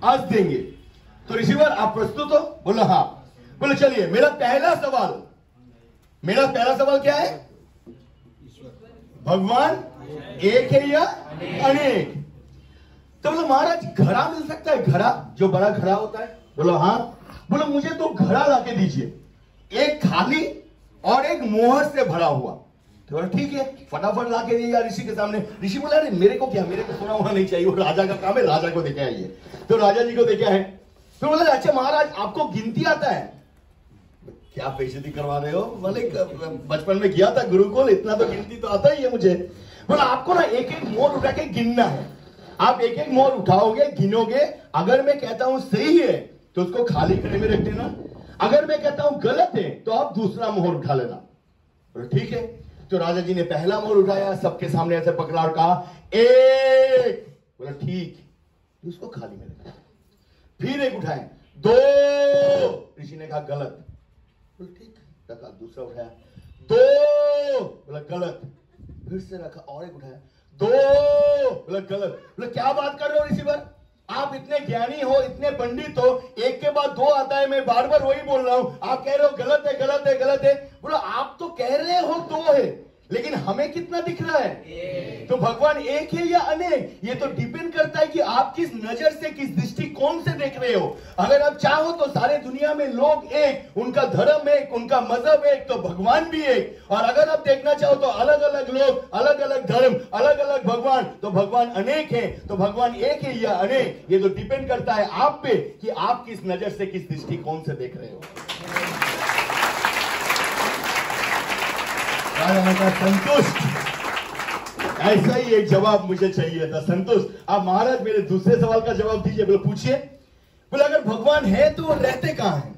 आज देंगे। तो ऋषिवर आप प्रस्तुत हो? बोलो हाँ। बोलो चलिए, मेरा पहला सवाल क्या है? भगवान एक है या अनेक? तो बोलो महाराज घड़ा मिल सकता है? घड़ा, जो बड़ा घड़ा होता है? बोलो हाँ। बोलो मुझे तो घड़ा लाके दीजिए, एक खाली और एक मोहर से भरा हुआ। तो बोला ठीक है, फटाफट लाके दिया ऋषि के सामने। ऋषि बोला अरे मेरे को क्या, मेरे को सोना होना नहीं चाहिए, वो राजा का काम है, राजा को देखा है ये। तो राजा जी को देखा है। तो बोला अच्छा महाराज आपको गिनती आता है? क्या बेइज्जती करवा रहे हो? बोले बचपन में किया था गुरुकुल, इतना तो गिनती तो आता ही है मुझे। बोला आपको ना एक एक मोहर उठा के गिनना है। आप एक एक मोहर उठाओगे, गिनोगे, अगर मैं कहता हूं सही है तो उसको खाली घड़े में रख देना, अगर मैं कहता हूं गलत है तो आप दूसरा मोहर उठा लेना। बोला ठीक है। तो राजा जी ने पहला मोहर उठाया, सबके सामने ऐसे पकड़ा और कहा एक। बोला ठीक, उसको खाली में रखा। फिर एक उठाए, दो। ऋषि ने कहा गलत। बोला ठीक, रखा। दूसरा उठाया, दो। बोला गलत। फिर से रखा और एक उठाया, दो। बोला गलत। बोला क्या बात कर रहे हो ऋषिवर, आप इतने ज्ञानी हो, इतने पंडित हो, एक के बाद दो आता है, मैं बार बार वही बोल रहा हूं, आप कह रहे हो गलत है गलत है गलत है। बोला आप तो कह रहे हो दो है, लेकिन हमें कितना दिख रहा है? तो भगवान एक है या अनेक, ये तो डिपेंड करता है कि आप किस नजर से, किस दृष्टिकोण से देख रहे हो। अगर आप चाहो तो सारे दुनिया में लोग एक, उनका धर्म एक, उनका मजहब एक, तो भगवान भी एक। और अगर आप देखना चाहो तो अलग अलग लोग, अलग अलग धर्म, अलग अलग भगवान, तो भगवान अनेक है। तो भगवान एक है या अनेक, ये तो डिपेंड करता है आप पे कि आप किस नजर से, किस दृष्टिकोण से देख रहे हो। संतुष्ट, ऐसा ही एक जवाब मुझे चाहिए था, संतुष्ट। अब महाराज मेरे दूसरे सवाल का जवाब दीजिए। बोले पूछिए। बोले अगर भगवान है तो वो रहते कहां हैं?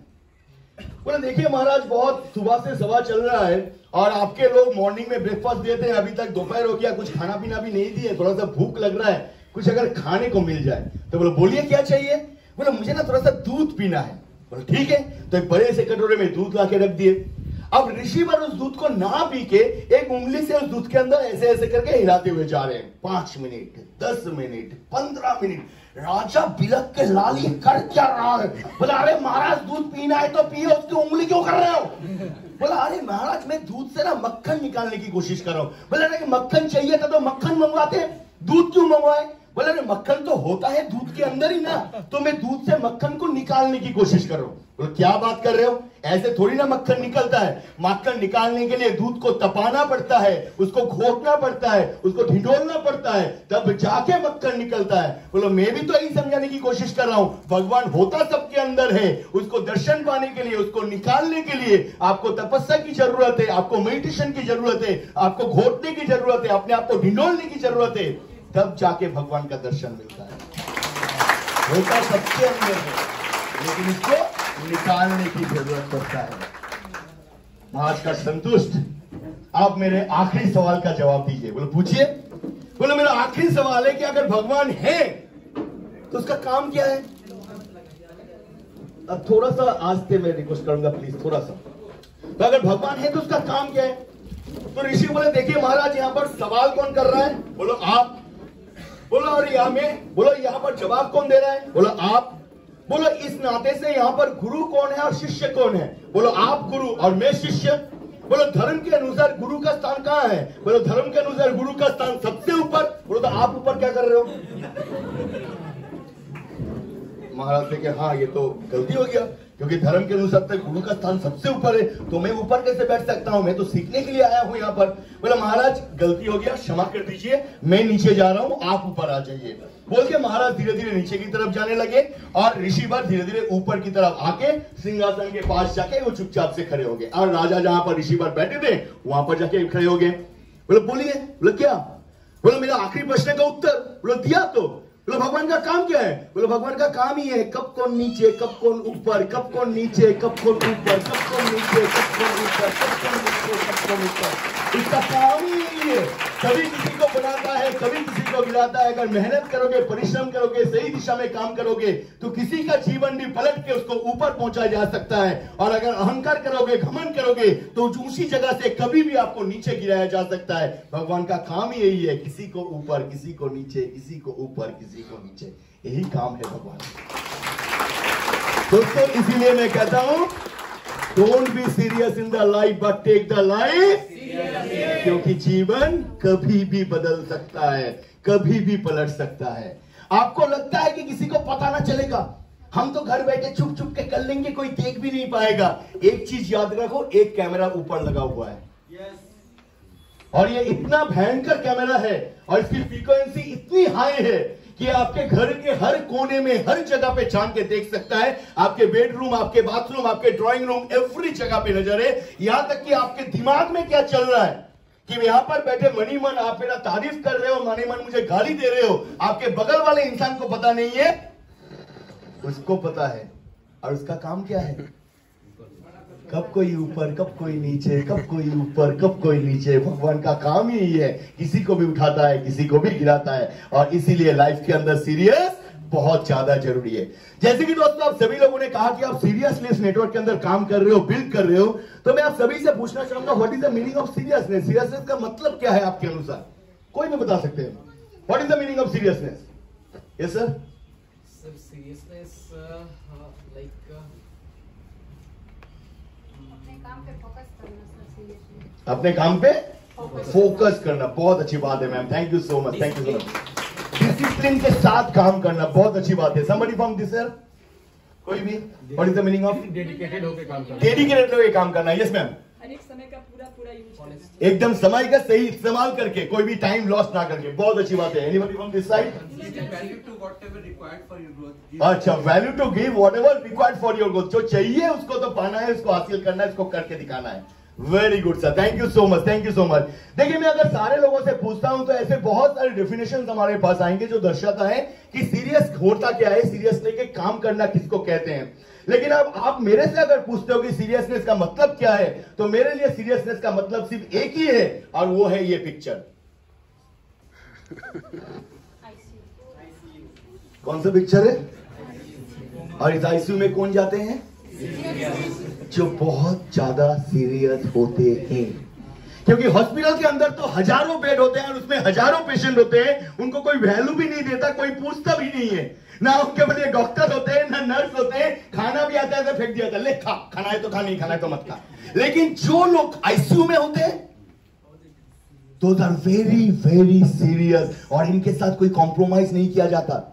बोले देखिए महाराज, बहुत सुबह से सभा चल रहा है और आपके लोग मॉर्निंग में ब्रेकफास्ट देते हैं, अभी तक दोपहर हो गया, कुछ खाना पीना भी नहीं दिए, थोड़ा सा भूख लग रहा है, कुछ अगर खाने को मिल जाए। तो बोले बोलिए क्या चाहिए? बोले मुझे ना थोड़ा सा दूध पीना है। बोले ठीक है। तो एक बड़े से कटोरे में दूध ला के रख दिए। अब ऋषिवर उस दूध को ना पी के एक उंगली से उस दूध के अंदर ऐसे ऐसे करके हिलाते हुए जा रहे हैं। 5 मिनट, 10 मिनट, 15 मिनट। राजा बिलक के लाल ये कर क्या रहा है? बोला अरे महाराज दूध पीना है तो पियो, उसकी उंगली क्यों कर रहे हो? बोला अरे महाराज मैं दूध से ना मक्खन निकालने की कोशिश कर रहा हूं। बोला अरे मक्खन चाहिए था तो मक्खन मंगवाते, दूध क्यों मंगवाए? बोला अरे मक्खन तो होता है दूध के अंदर ही ना, तो मैं दूध से मक्खन को निकालने की कोशिश कर रहा हूं। बोला क्या बात कर रहे हो, ऐसे थोड़ी ना मक्खन निकलता है। मक्खन निकालने के लिए दूध को तपाना पड़ता है, उसको घोटना पड़ता है, उसको ढिंढोरना पड़ता है, तब जाके मक्खन निकलता है। बोलो मैं भी तो यही समझाने की कोशिश कर रहा हूं, भगवान होता सबके अंदर है, उसको दर्शन पाने के लिए, उसको निकालने के लिए आपको तपस्या की जरूरत है, आपको मेडिटेशन की जरूरत है, आपको घोटने की जरूरत है, अपने आप को ढिंढोरने की जरूरत है, तब जाके भगवान का दर्शन मिलता है। होता सबके अंदर है, लेकिन इसको निकालने की जरूरत पड़ता है। महाराज का संतुष्ट। आप मेरे आखिरी सवाल का जवाब दीजिए। बोलो पूछिए। बोलो मेरा आखिरी सवाल है कि अगर भगवान है तो उसका काम क्या है? अब थोड़ा सा आस्ते में रिक्वेस्ट करूंगा प्लीज, थोड़ा सा। तो अगर भगवान है तो उसका काम क्या है? तो ऋषि बोले देखिए महाराज यहाँ पर सवाल कौन कर रहा है? बोलो आप। बोलो और यहाँ में, बोलो यहाँ पर जवाब कौन दे रहा है? बोलो आप। बोलो इस नाते से यहाँ पर गुरु कौन है और शिष्य कौन है? बोलो आप गुरु और मैं शिष्य। बोलो धर्म के अनुसार गुरु का स्थान कहाँ है? बोलो धर्म के अनुसार गुरु का स्थान सबसे ऊपर। बोलो तो आप ऊपर क्या कर रहे हो? महाराज ने कहा हाँ ये तो गलती हो गया, क्योंकि धर्म के अनुसार तक गुरु का स्थान सबसे ऊपर है, तो मैं ऊपर कैसे बैठ सकता हूं? मैं तो सीखने के लिए आया हूं यहाँ पर। बोला महाराज गलती हो गया, क्षमा कर दीजिए, मैं नीचे जा रहा हूं, आप ऊपर आ जाइए। बोल के महाराज धीरे धीरे नीचे की तरफ जाने लगे और ऋषिवर धीरे धीरे ऊपर की तरफ आके सिंहासन के पास जाके वो चुपचाप से खड़े हो गए। और राजा जहां पर ऋषिवर बैठे थे वहां पर जाके खड़े हो गए। बोले बोलिए। बोले क्या? बोले मेरा आखिरी प्रश्न का उत्तर। बोले दिया तो। बोले भगवान का काम क्या है? बोले भगवान का काम ही है कब कौन नीचे, कब कौन ऊपर, कब कौन नीचे, कब कौन ऊपर, कब कौन नीचे, कब कौन ऊपर, कब कौन नीचे, कब कौन ऊपर। इसका काम ही यही है, कभी किसी को बनाता है, कभी किसी को गिराता है। अगर मेहनत करोगे, परिश्रम करोगे, सही दिशा में काम करोगे तो किसी का जीवन भी पलट के उसको ऊपर पहुंचाया जा सकता है। और अगर अहंकार करोगे, घमंड करोगे तो उसी जगह से कभी भी आपको नीचे गिराया जा सकता है। भगवान का काम ही यही है, किसी को ऊपर, किसी को नीचे, किसी को ऊपर, किसी को नीचे, यही काम है भगवान। दोस्तों इसीलिए मैं कहता हूं, don't be serious in the life but take the life, क्योंकि जीवन कभी भी बदल सकता है, कभी भी पलट सकता है। आपको लगता है कि किसी को पता ना चलेगा, हम तो घर बैठे चुप चुप के कर लेंगे, कोई देख भी नहीं पाएगा। एक चीज याद रखो, एक कैमरा ऊपर लगा हुआ है और ये इतना भयंकर कैमरा है और इसकी फ्रीक्वेंसी इतनी हाई है कि आपके घर के हर कोने में, हर जगह पे झांक के देख सकता है। आपके बेडरूम, आपके बाथरूम, आपके ड्राइंग रूम, एवरी जगह पे नजर है। यहां तक कि आपके दिमाग में क्या चल रहा है कि यहां पर बैठे मनी मन आप मेरा तारीफ कर रहे हो, मनी मन मुझे गाली दे रहे हो, आपके बगल वाले इंसान को पता नहीं है, उसको पता है। और उसका काम क्या है? कब कोई ऊपर, कब कोई नीचे, कब कोई ऊपर, कब कोई नीचे। भगवान का काम ही है, किसी को भी उठाता है, किसी को भी गिराता है। और इसीलिए लाइफ के अंदर सीरियस बहुत ज्यादा जरूरी है। जैसे कि दोस्तों आप सभी लोगों ने कहा कि आप सीरियसली इस नेटवर्क के अंदर काम कर रहे हो, बिल्ड कर रहे हो, तो मैं आप सभी से पूछना चाहूंगा, what is the meaning of seriousness? Seriousness का मतलब क्या है आपके अनुसार? कोई भी बता सकते हैं? What is the meaning of seriousness? Yes sir. Seriousness like अपने काम पे फोकस करना, बहुत अच्छी बात है ma'am, thank you so much, thank you so much. Discipline के साथ काम करना बहुत अच्छी बात है। समबडी फ्रॉम दिस सर, कोई भी? What is the meaning of? Dedicated होकर काम करना, डेडिकेटेड होकर काम करना। Yes ma'am. एक समय का पूरा यूज, एकदम समय का सही इस्तेमाल करके, कोई भी टाइम लॉस ना करके, बहुत अच्छी बात है। Anybody from this side? Value to whatever required for your growth. अच्छा, value to give whatever required for your growth. जो चाहिए उसको तो पाना है, उसको हासिल करना है, उसको करके दिखाना है। Very good sir, thank you so much, thank you so much. देखिए मैं अगर सारे लोगों से पूछता हूं तो ऐसे बहुत सारे डेफिनेशन हमारे पास आएंगे जो दर्शाता है कि सीरियस होता क्या है, सीरियस लेके काम करना किसको कहते हैं। लेकिन अब आप मेरे से अगर पूछते हो कि सीरियसनेस का मतलब क्या है, तो मेरे लिए सीरियसनेस का मतलब सिर्फ एक ही है और वो है ये पिक्चर। कौन सा पिक्चर है? और इस आईसीयू में कौन जाते हैं? जो बहुत ज्यादा सीरियस होते हैं, क्योंकि हॉस्पिटल के अंदर तो हजारों बेड होते हैं और उसमें हजारों पेशेंट होते हैं, उनको कोई वैल्यू भी नहीं देता, कोई पूछता भी नहीं है। ना उनके बड़े डॉक्टर होते हैं, ना नर्स होते हैं, खाना भी आता है तो फेंक दिया जाता है, ले खा, खाना है तो खा, नहीं खाना है तो मत खा। लेकिन जो लोग आईसीयू में होते हैं, those are very very serious और इनके साथ कोई कॉम्प्रोमाइज नहीं किया जाता।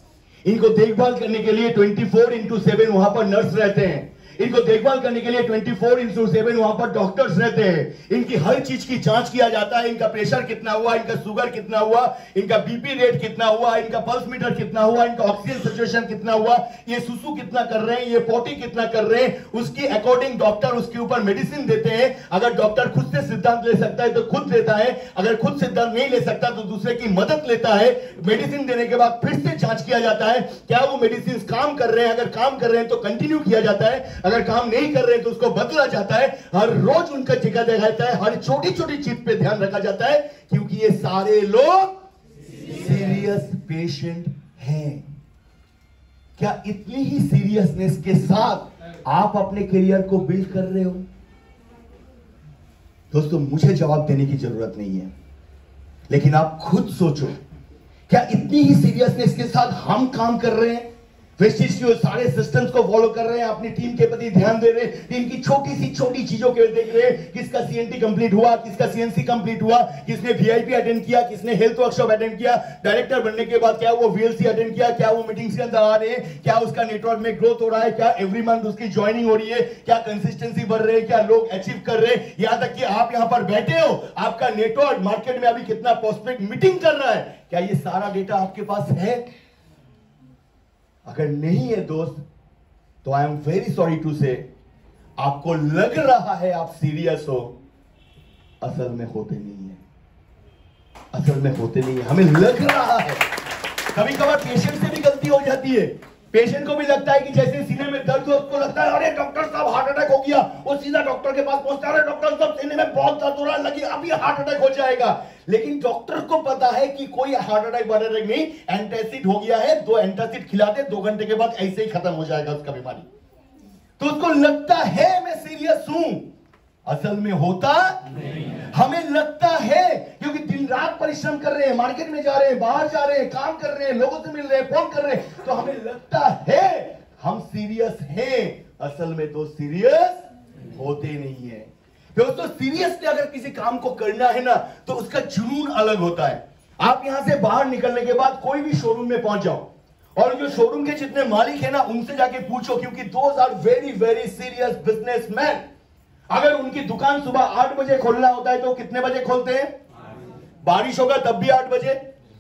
इनको देखभाल करने के लिए 24/7 वहां पर नर्स रहते हैं, इनको देखभाल करने के लिए 24/7 वहां पर डॉक्टर्स रहते हैं। इनकी हर चीज की जांच किया जाता है, इनका प्रेशर कितना हुआ, इनका शुगर कितना हुआ, इनका बीपी रेट कितना हुआ, इनका पल्स मीटर कितना हुआ, इनका ऑक्सीजन सिचुएशन कितना हुआ, ये सुसु कितना कर रहे हैं, ये पोटी कितना कर रहे हैं, उसकी अकॉर्डिंग डॉक्टर उसके ऊपर मेडिसिन देते हैं। अगर डॉक्टर खुद से सिद्धांत ले सकता है तो खुद लेता है, अगर खुद सिद्धांत नहीं ले सकता तो दूसरे की मदद लेता है। मेडिसिन देने के बाद फिर से जांच किया जाता है क्या वो मेडिसिन काम कर रहे हैं, अगर काम कर रहे हैं तो कंटिन्यू किया जाता है, अगर काम नहीं कर रहे हैं तो उसको बदला जाता है। हर रोज उनका जगह देखा जाता है, हर छोटी छोटी चीज पे ध्यान रखा जाता है, क्योंकि ये सारे लोग सीरियस पेशेंट हैं। क्या इतनी ही सीरियसनेस के साथ आप अपने करियर को बिल्ड कर रहे हो? दोस्तों मुझे जवाब देने की जरूरत नहीं है, लेकिन आप खुद सोचो, क्या इतनी ही सीरियसनेस के साथ हम काम कर रहे हैं? वेस्टिज के सारे सिस्टम्स को फॉलो कर रहे हैं, अपनी टीम के प्रति ध्यान दे रहे हैं, टीम की छोटी सी छोटी चीजों के देख रहे हैं, किसका सीएनटी कंप्लीट हुआ, किसका सीएनसी कंप्लीट हुआ, किसने वीआईपी अटेंड किया, किसने हेल्थ वर्कशॉप अटेंड किया, डायरेक्टर बनने के बाद क्या वो वीएलसी अटेंड किया, क्या वो मीटिंग्स के अंदर आ रहे हैं, क्या उसका नेटवर्क में ग्रोथ हो रहा है, क्या एवरी मंथ उसकी ज्वाइनिंग हो रही है, क्या कंसिस्टेंसी बढ़ रही है, क्या लोग अचीव कर रहे हैं, यहां तक कि आप यहां पर बैठे हो, आपका नेटवर्क मार्केट में अभी कितना प्रोस्पेक्ट मीटिंग कर रहा है, क्या ये सारा डेटा आपके पास है? अगर नहीं है दोस्त, तो I am very sorry to say, आपको लग रहा है आप सीरियस हो, असल में होते नहीं है, असल में होते नहीं है, हमें लग रहा है। कभी कभार पेशेंट से भी गलती हो जाती है, पेशेंट को भी लगता है कि जैसे सीने में दर्द हो, उसको लगता है अरे डॉक्टर साहब हार्ट अटैक हो गया, वो सीधा डॉक्टर के पास पहुंचता है, अरे डॉक्टर साहब सीने में बहुत दर्द हो रहा है, लगी अभी हार्ट अटैक हो जाएगा। लेकिन डॉक्टर को पता है कि कोई हार्ट अटैक नहीं, एंटासिड हो गया है, 2 एंटासिड खिला दे, 2 घंटे के बाद ऐसे ही खत्म हो जाएगा उसका बीमारी। तो उसको लगता है मैं सीरियस हूं, असल में होता नहीं। हमें लगता है क्योंकि दिन रात परिश्रम कर रहे हैं, मार्केट में जा रहे हैं, बाहर जा रहे हैं, काम कर रहे हैं, लोगों से मिल रहे हैं, फोन कर रहे हैं, तो हमें लगता है हम सीरियस हैं, असल में तो सीरियस होते नहीं है। दोस्तों सीरियसली अगर किसी काम को करना है ना तो उसका जुनून अलग होता है। आप यहां से बाहर निकलने के बाद कोई भी शोरूम में पहुंच जाओ और जो शोरूम के जितने मालिक है ना उनसे जाके पूछो, क्योंकि those are very very serious businessman. अगर उनकी दुकान सुबह 8 बजे खोलना होता है तो कितने बजे खोलते हैं? बारिश होगा तब भी 8 बजे,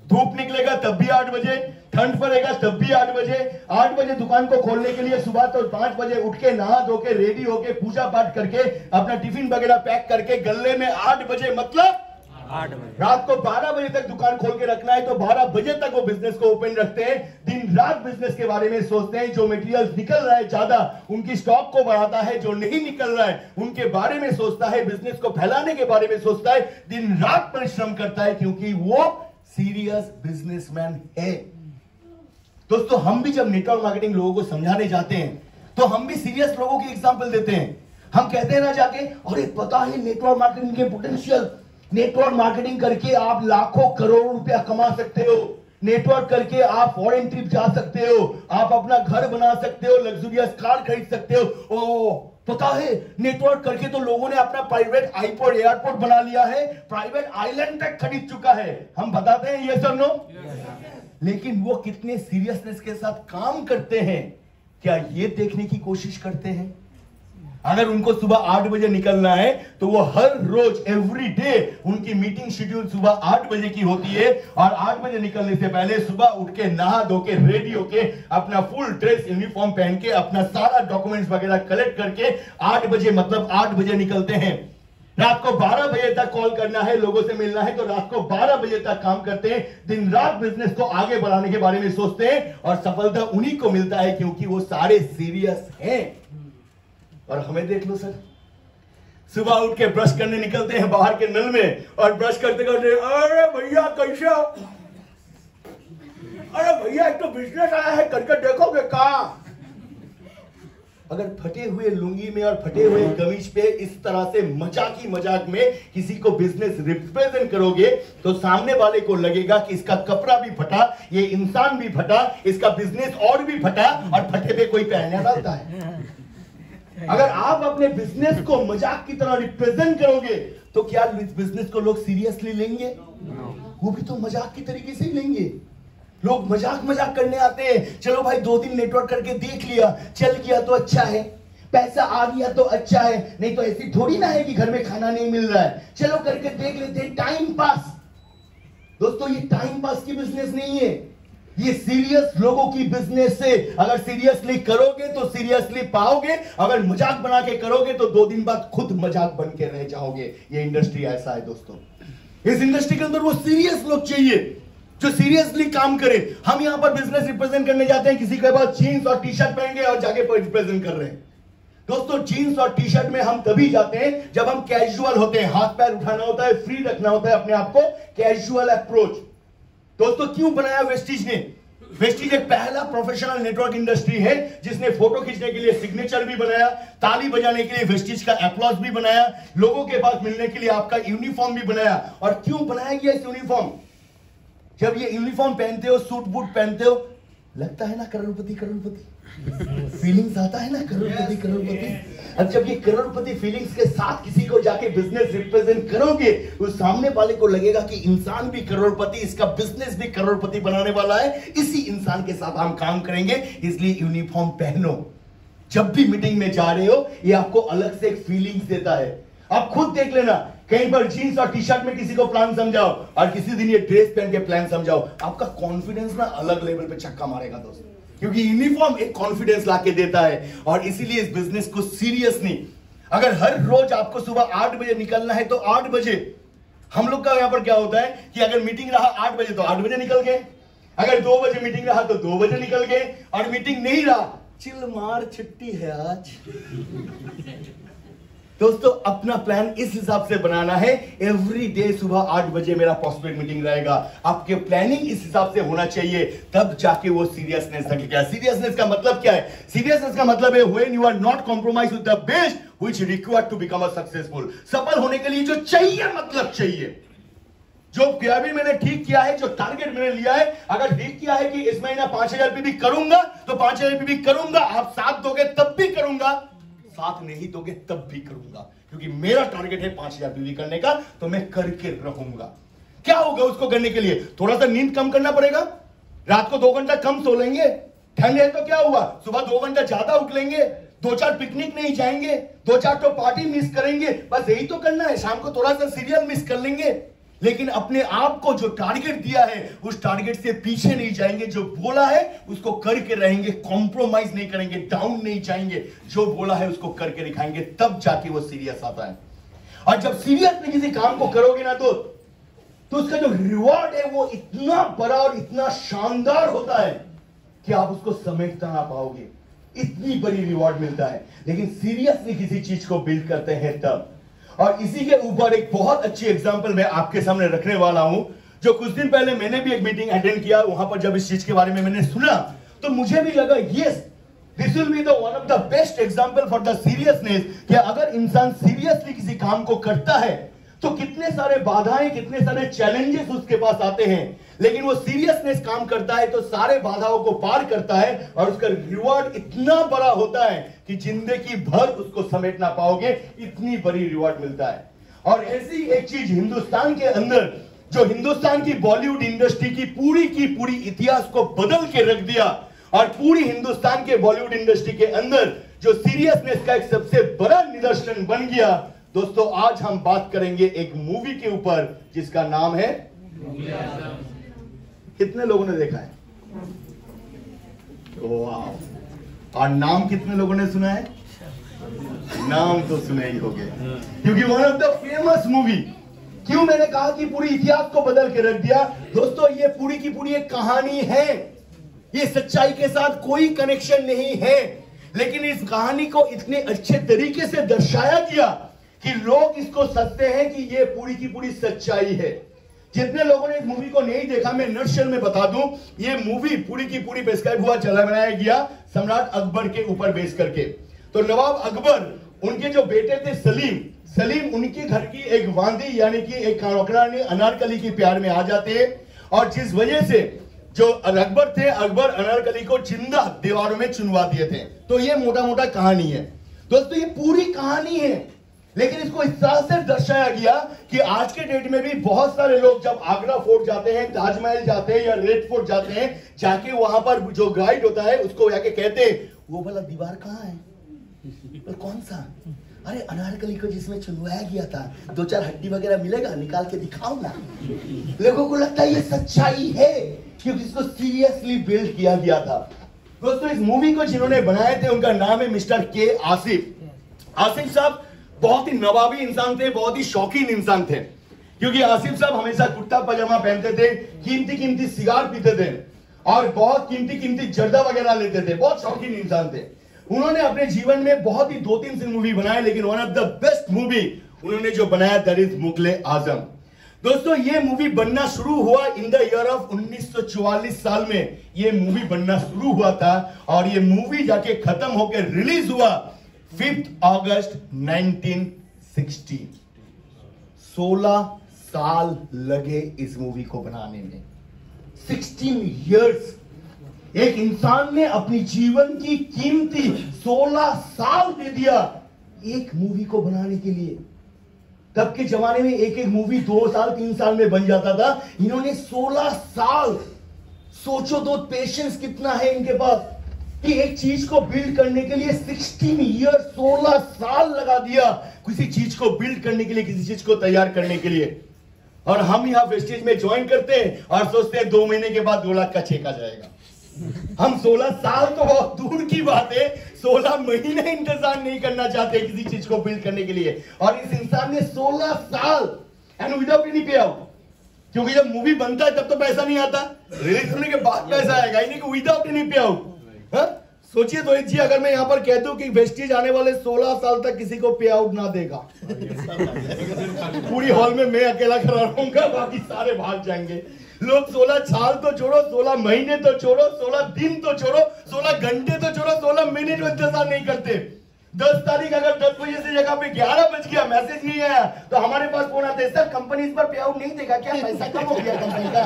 धूप निकलेगा तब भी 8 बजे, ठंड पड़ेगा तब भी 8 बजे। 8 बजे दुकान को खोलने के लिए सुबह तो 5 बजे उठ के नहा धो के रेडी होके पूजा पाठ करके अपना टिफिन वगैरह पैक करके गले में 8 बजे मतलब 8 बजे रात को 12 बजे तक दुकान खोल के रखना है, तो 12 बजे तक वो बिजनेस को ओपन रखते हैं। दिन रात बिजनेस के बारे में सोचते हैं, जो मटेरियल निकल रहा है ज्यादा उनकी स्टॉक को बढ़ाता है, जो नहीं निकल रहा है उनके बारे में सोचता है, बिजनेस को फैलाने के बारे में सोचता है, दिन रात परिश्रम करता है क्योंकि वो सीरियस बिजनेसमैन है। दोस्तों हम भी जब नेटवर्क मार्केटिंग लोगों को समझाने जाते हैं तो हम भी सीरियस लोगों की एग्जांपल देते हैं। हम कहते हैं ना जाके, अरे पता है नेटवर्क मार्केटिंग के पोटेंशियल, नेटवर्क मार्केटिंग करके आप लाखों करोड़ों रुपया कमा सकते हो, नेटवर्क करके आप फॉरेन ट्रिप जा सकते हो, आप अपना घर बना सकते हो, लग्जरियस कार खरीद सकते हो। ओ पता है नेटवर्क करके तो लोगों ने अपना प्राइवेट आईपोर्ट एयरपोर्ट बना लिया है, प्राइवेट आइलैंड तक खरीद चुका है। हम बताते हैं ये सब नो, लेकिन वो कितने सीरियसनेस के साथ काम करते हैं क्या ये देखने की कोशिश करते हैं? अगर उनको सुबह 8 बजे निकलना है तो वो हर रोज एवरी डे उनकी मीटिंग शेड्यूल सुबह 8 बजे की होती है, और 8 बजे निकलने से पहले सुबह उठ के नहा धो के रेडी होके अपना फुल ड्रेस यूनिफॉर्म पहन के अपना सारा डॉक्यूमेंट्स वगैरह कलेक्ट करके 8 बजे मतलब 8 बजे निकलते हैं। रात को 12 बजे तक कॉल करना है, लोगों से मिलना है, तो रात को 12 बजे तक काम करते हैं, दिन रात बिजनेस को आगे बढ़ाने के बारे में सोचते हैं, और सफलता उन्हीं को मिलता है क्योंकि वो सारे सीरियस हैं। और हमें देख लो सर, सुबह उठ के ब्रश करने निकलते हैं बाहर के नल में, और ब्रश करते करते अरे भैया कैसे हो, अरे भैया एक तो बिजनेस आया है करके देखोगे का। अगर फटे हुए लुंगी में और फटे हुए कमीज पे इस तरह से मजाक में किसी को बिजनेस रिप्रेजेंट करोगे तो सामने वाले को लगेगा कि इसका कपड़ा भी फटा, ये इंसान भी फटा, इसका बिजनेस और भी फटा, और फटे पे कोई पहनने डालता है। अगर आप अपने बिजनेस को मजाक की तरह रिप्रेजेंट करोगे तो क्या बिजनेस को लोग सीरियसली लेंगे? वो भी तो मजाक की तरीके से ही लेंगे। लोग मजाक करने आते हैं, चलो भाई 2 दिन नेटवर्क करके देख लिया, चल गया तो अच्छा है, पैसा आ गया तो अच्छा है, नहीं तो ऐसी थोड़ी ना है कि घर में खाना नहीं मिल रहा है, चलो करके देख लेते हैं, टाइम पास। दोस्तों ये टाइम पास की बिजनेस नहीं है, ये सीरियस लोगों की बिजनेस से। अगर सीरियसली करोगे तो सीरियसली पाओगे, अगर मजाक बना के करोगे तो 2 दिन बाद खुद मजाक बन के रह जाओगे। ये इंडस्ट्री ऐसा है दोस्तों, इस इंडस्ट्री के अंदर वो सीरियस लोग चाहिए जो सीरियसली काम करे। हम यहां पर बिजनेस रिप्रेजेंट करने जाते हैं, किसी के पास जीन्स और टी शर्ट पहन के और जाके रिप्रेजेंट कर रहे हैं। दोस्तों जीन्स और टी शर्ट में हम तभी जाते हैं जब हम कैजुअल होते हैं, हाथ पैर उठाना होता है, फ्री रखना होता है अपने आप को, कैजुअल अप्रोच। दोस्तों क्यों बनाया वेस्टीज ने? वेस्टीज एक पहला प्रोफेशनल नेटवर्क इंडस्ट्री है जिसने फोटो खींचने के लिए सिग्नेचर भी बनाया, ताली बजाने के लिए वेस्टीज का एप्लॉज भी बनाया, लोगों के पास मिलने के लिए आपका यूनिफॉर्म भी बनाया। और क्यों बनाया गया इस यूनिफॉर्म? जब ये यूनिफॉर्म पहनते हो, सूट बूट पहनते हो, लगता है ना करोड़पति फीलिंग्स आता है ना करोड़पति। अब जब ये करोड़पति फीलिंग्स के साथ किसी को जाके बिजनेस रिप्रेजेंट करोगे तो सामने वाले को लगेगा कि इंसान भी करोड़पति, इसका बिजनेस भी करोड़पति बनाने वाला है, इसी इंसान के साथ हम काम करेंगे, इसलिए यूनिफॉर्म पहनो। जब भी मीटिंग में जा रहे हो ये आपको अलग से एक फीलिंग्स देता है। आप खुद देख लेना, कहीं पर जीन्स और टी शर्ट में किसी को प्लान समझाओ और किसी दिन ये ड्रेस पहन के प्लान समझाओ, आपका कॉन्फिडेंस ना अलग लेवल पे छक्का मारेगा दोस्तों, क्योंकि यूनिफॉर्म एक कॉन्फिडेंस लाके देता है। और इसीलिए इस बिजनेस को सीरियस नहीं, अगर हर रोज आपको सुबह 8 बजे निकलना है तो 8 बजे। हम लोग का यहां पर क्या होता है कि अगर मीटिंग रहा 8 बजे तो 8 बजे निकल गए, अगर 2 बजे मीटिंग रहा तो 2 बजे निकल गए, और मीटिंग नहीं रहा, चिल मार छुट्टी है आज। दोस्तों अपना प्लान इस हिसाब से बनाना है, एवरी डे सुबह 8 बजे मेरा प्रॉस्पेक्ट मीटिंग रहेगा। आपके प्लानिंग इस हिसाब से होना चाहिए, तब जाके वो सीरियसनेस लगेगा। सीरियसनेस का मतलब क्या है? सीरियसनेस का मतलब है when you are not compromise with the best which required to become a successful. सफल होने के लिए जो चाहिए मतलब चाहिए। जो भी मैंने ठीक किया है, जो टारगेट मैंने लिया है, अगर ठीक किया है कि इस महीना 5000 रुपये भी करूंगा तो 5000 रुपये भी करूंगा। आप साथ दोगे तब भी करूंगा, साथ नहीं दोगे तब भी करूंगा, क्योंकि मेरा टारगेट है 5000 रुपये भी करने का, तो मैं करके रहूंगा। क्या होगा उसको करने के लिए? थोड़ा सा नींद कम करना पड़ेगा, रात को 2 घंटा कम सो लेंगे। ठंड है तो क्या हुआ, सुबह 2 घंटा ज्यादा उठ लेंगे, 2-4 पिकनिक नहीं जाएंगे, 2-4 तो पार्टी मिस करेंगे, बस यही तो करना है। शाम को थोड़ा सा सीरियल मिस कर लेंगे, लेकिन अपने आप को जो टारगेट दिया है उस टारगेट से पीछे नहीं जाएंगे। जो बोला है उसको करके रहेंगे, कॉम्प्रोमाइज नहीं करेंगे, डाउन नहीं जाएंगे, जो बोला है उसको करके दिखाएंगे, तब जाके वो सीरियस आता है। और जब सीरियस में किसी काम को करोगे ना तो उसका जो रिवॉर्ड है वो इतना बड़ा और इतना शानदार होता है कि आप उसको समेटना ना पाओगे। इतनी बड़ी रिवॉर्ड मिलता है। लेकिन सीरियसली किसी चीज को बिल्ड करते हैं तब। और इसी के ऊपर एक बहुत अच्छी एग्जांपल मैं आपके सामने रखने वाला हूं, जो कुछ दिन पहले मैंने भी एक मीटिंग अटेंड किया। वहां पर जब इस चीज के बारे में मैंने सुना तो मुझे भी लगा yes, this will be the one of the best example for the seriousness, कि अगर इंसान सीरियसली किसी काम को करता है तो कितने सारे बाधाएं, कितने सारे चैलेंजेस उसके पास आते हैं, लेकिन वो सीरियसनेस काम करता है तो सारे बाधाओं को पार करता है और उसका रिवॉर्ड इतना बड़ा होता है कि जिंदगी भर उसको समेट ना पाओगे, इतनी बड़ी रिवॉर्ड मिलता है। और ऐसी एक चीज हिंदुस्तान के अंदर, जो हिंदुस्तान की बॉलीवुड इंडस्ट्री की पूरी इतिहास को बदल के रख दिया, और पूरी हिंदुस्तान के बॉलीवुड इंडस्ट्री के अंदर जो सीरियसनेस का एक सबसे बड़ा निदर्शन बन गया। दोस्तों आज हम बात करेंगे एक मूवी के ऊपर जिसका नाम है, कितने लोगों ने देखा है? वाह। और नाम कितने लोगों ने सुना है? नाम तो सुने ही होंगे, क्योंकि one of the famous movie. क्यों मैंने कहा कि पूरी इतिहास को बदल के रख दिया? दोस्तों ये पूरी की पूरी एक कहानी है, ये सच्चाई के साथ कोई कनेक्शन नहीं है, लेकिन इस कहानी को इतने अच्छे तरीके से दर्शाया गया कि लोग इसको समझते हैं कि ये पूरी की पूरी सच्चाई है। जितने लोगों ने इस मूवी को नहीं देखा, मैं नटशेल में बता दूं, ये मूवी पूरी की पूरी प्रेस्क्राइब हुआ, चला बनाया गया सम्राट अकबर के ऊपर बेस करके। तो नवाब अकबर, उनके जो बेटे थे सलीम, उनके घर की एक वांदी यानी कि एक नौकरानी अनारकली की प्यार में आ जाते हैं, और जिस वजह से जो अकबर थे, अकबर अनारकली को जिंदा दीवारों में चुनवा दिए थे। तो ये मोटा मोटा कहानी है दोस्तों, ये पूरी कहानी है। लेकिन इसको इस तरह से दर्शाया गया कि आज के डेट में भी बहुत सारे लोग जब आगरा फोर्ट जाते हैं, ताजमहल जाते हैं या रेड फोर्ट जाते हैं, जाके वहां पर जो गाइड होता है उसको जाके कहते हैं, वो वाला दीवार कहाँ है? तो कौन सा? अरे अनारकली को जिसमें चुनवाया गया था, 2-4 हड्डी वगैरह मिलेगा, निकाल के दिखाओ ना। लोगों को लगता है ये सच्चाई है, क्योंकि इसको सीरियसली बिल्ड किया गया था। दोस्तों इस मूवी को जिन्होंने बनाए थे उनका नाम है मिस्टर के आसिफ। आसिफ साहब बहुत ही नवाबी इंसान थे, बहुत ही शौकीन इंसान थे, क्योंकि आसिफ साहब हमेशा कुर्ता पजामा पहनते थे, कीमती सिगार पीते थे और बहुत कीमती जर्दा वगैरह लेते थे, बहुत शौकीन इंसान थे। उन्होंने अपने जीवन में बहुत ही 2-3 से मूवी बनाए, लेकिन one of the best movie उन्होंने जो बनाया दैट इज मुगले आजम। दोस्तों ये मूवी बनना शुरू हुआ इन द ईयर ऑफ 1944 साल में ये मूवी बनना शुरू हुआ था, और ये मूवी जाके खत्म होकर रिलीज हुआ 5 अगस्त 1960। 16 साल लगे इस मूवी को बनाने में, 16 इयर्स। एक इंसान ने अपनी जीवन की कीमती 16 साल दे दिया एक मूवी को बनाने के लिए। तब के जमाने में एक मूवी 2 साल 3 साल में बन जाता था, इन्होंने 16 साल। सोचो तो पेशेंस कितना है इनके पास कि एक चीज को बिल्ड करने के लिए 16 ईयर 16 साल लगा दिया, किसी चीज को बिल्ड करने के लिए, किसी चीज को तैयार करने के लिए। और हम यहां वेस्टेज में ज्वाइन करते हैं और सोचते हैं 2 महीने के बाद 2 लाख का चेक आ जाएगा। हम 16 साल तो बहुत दूर की बात है, 16 महीने इंतजार नहीं करना चाहते किसी चीज को बिल्ड करने के लिए। और इस इंसान ने 16 साल एंड विदाउट एनी पे आउट क्योंकि जब मूवी बनता है तब तो पैसा नहीं आता, रिलीज होने के बाद पैसा आएगा, यानी कि विदाउट एनी पे आउट। सोचिए रोहित जी, अगर मैं यहां पर कह दूं कि वेस्टीज आने वाले 16 साल तक किसी को पे आउट ना देगा, पूरी हॉल में मैं अकेला खड़ा रहूंगा, बाकी सारे भाग जाएंगे। लोग 16 साल तो छोड़ो, 16 महीने तो छोड़ो, 16 दिन तो छोड़ो, 16 घंटे तो छोड़ो, 16 मिनट में इंतजार नहीं करते। 10 तारीख अगर 10 बजे से जगह पे 11 बज गया, मैसेज नहीं आया, तो हमारे पास फोन आता है, सर कंपनी इस पर पे आउट नहीं देगा क्या, पैसा कम हो गया कंपनी का।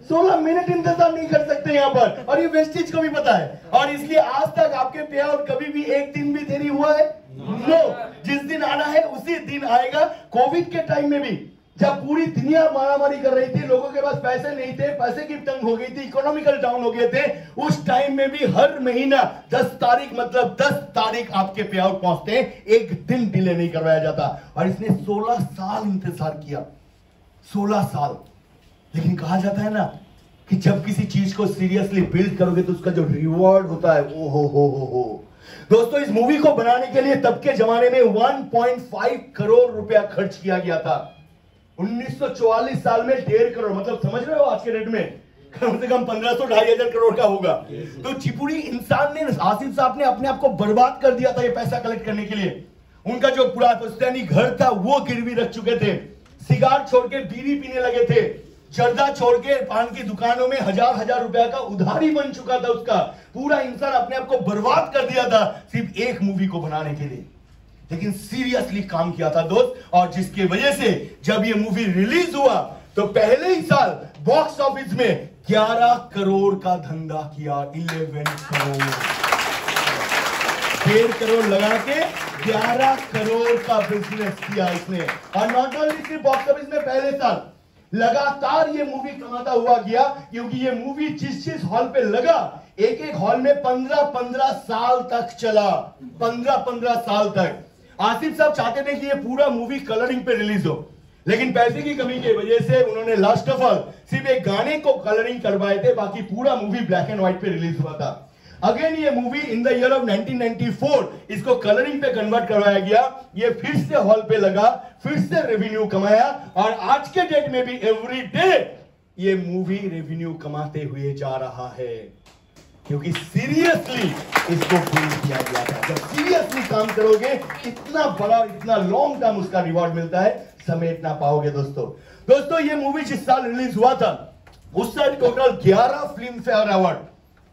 16 मिनट इंतजार नहीं कर सकते यहाँ पर, और ये वेस्टेज को भी पता है, और इसलिए आज तक आपके पे आउट कभी भी एक दिन भी देरी हुआ है? नो। जिस दिन आना है उसी दिन आएगा। कोविड के टाइम में भी जब पूरी दुनिया मारामारी कर रही थी, लोगों के पास पैसे नहीं थे, पैसे की तंग हो गई थी, इकोनॉमिकल डाउन हो गए थे, उस टाइम में भी हर महीना 10 तारीख मतलब 10 तारीख आपके पे आउट पहुंचते हैं, एक दिन डिले नहीं करवाया जाता। और इसने 16 साल इंतजार किया, 16 साल। लेकिन कहा जाता है ना कि जब किसी चीज को सीरियसली बिल्ड करोगे तो उसका जो रिवॉर्ड होता है वो हो। दोस्तों, इस मूवी को बनाने के लिए तब के जमाने में 1.5 करोड़ रुपया खर्च किया गया था। 1944 साल में 1.5 करोड़, मतलब समझ रहे हो आज के रेट में कम से कम 1500-2500 करोड़ का होगा। तो चिपुड़ी इंसान ने, आसिफ साहब ने अपने आप को बर्बाद कर दिया था ये पैसा कलेक्ट करने के लिए। उनका जो पूरा पुश्तैनी घर था वो गिरवी रख चुके थे, सिगार छोड़ के बीड़ी पीने लगे थे, जर्दा छोड़ के पान की दुकानों में हजार रुपया का उधारी बन चुका था उसका। पूरा इंसान अपने आप को बर्बाद कर दिया था सिर्फ एक मूवी को बनाने के लिए। लेकिन सीरियसली काम किया था दोस्त, और जिसकी वजह से जब ये मूवी रिलीज हुआ तो पहले ही साल बॉक्स ऑफिस में 11 करोड़ का धंधा किया। 11 करोड़, 1.5 करोड़ लगा के 11 करोड़ का बिजनेस किया इसने। और नॉट ओनली सिर्फ बॉक्स ऑफिस में पहले साल, लगातार ये मूवी कमाता हुआ गया, क्योंकि ये मूवी जिस हॉल पे लगा, एक हॉल में 15 साल तक चला। 15 साल तक। आसिफ साहब चाहते थे कि ये पूरा मूवी कलरिंग पे रिलीज हो, लेकिन पैसे की कमी की वजह से उन्होंने लास्ट ऑफ ऑल सिर्फ एक गाने को कलरिंग करवाए थे, बाकी पूरा मूवी ब्लैक एंड व्हाइट पे रिलीज हुआ था। अगेन ये movie in the year of 1994 इसको कलरिंग पे कन्वर्ट करवाया गया, ये फिर से हॉल पे लगा, फिर से रेवेन्यू कमाया, और आज के डेट में भी एवरी डे ये मूवी रेवेन्यू कमाते हुए जा रहा है, क्योंकि सीरियसली इसको बिल्ड किया गया था। जब सीरियसली काम करोगे इतना बड़ा, इतना लॉन्ग टर्म उसका रिवॉर्ड मिलता है, समेट ना पाओगे दोस्तों। ये मूवी जिस साल रिलीज हुआ था उस साल टोटल 11 फिल्म फेयर अवार्ड,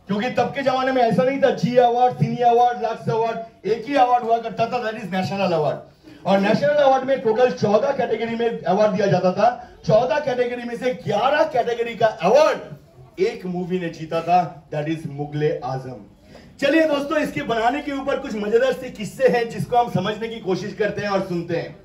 क्योंकि तब के जमाने में ऐसा नहीं था जी अवार्ड, सिनी अवार्ड, लक्स अवार्ड, एक ही अवार्ड हुआ करता था, दैट इज नेशनल अवार्ड। और नेशनल अवार्ड में टोटल 14 कैटेगरी में अवार्ड दिया जाता था। 14 कैटेगरी में से 11 कैटेगरी का अवार्ड एक मूवी ने जीता था, दैट इज मुगले आजम। चलिए दोस्तों, इसके बनाने के ऊपर कुछ मजेदार से किस्से हैं जिसको हम समझने की कोशिश करते हैं और सुनते हैं।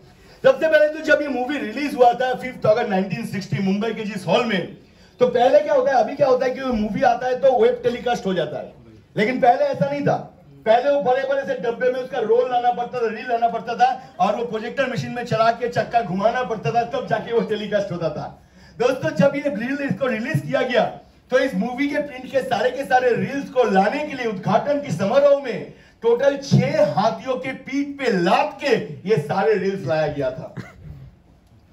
सबसे पहले तो जब ये मूवी रिलीज हुआ था 5 अगस्त 1960 मुंबई के जिस हॉल में, तो पहले क्या होता है, अभी क्या होता है कि मूवी आता है तो वेब टेलीकास्ट हो जाता है, लेकिन पहले ऐसा नहीं था। पहले वो बड़े बड़े से डब्बे में उसका रोल लाना पड़ता था, रील लाना पड़ता था, और वो प्रोजेक्टर मशीन में चला के चक्का घुमाना पड़ता था, तब जाके वो टेलीकास्ट होता था। दोस्तों, जब ये रील इसको रिलीज किया गया तो इस मूवी के प्रिंट के सारे रील्स को लाने के लिए उद्घाटन की समारोह में टोटल 6 हाथियों के पीठ पे लाद के ये सारे रील्स लाया गया था।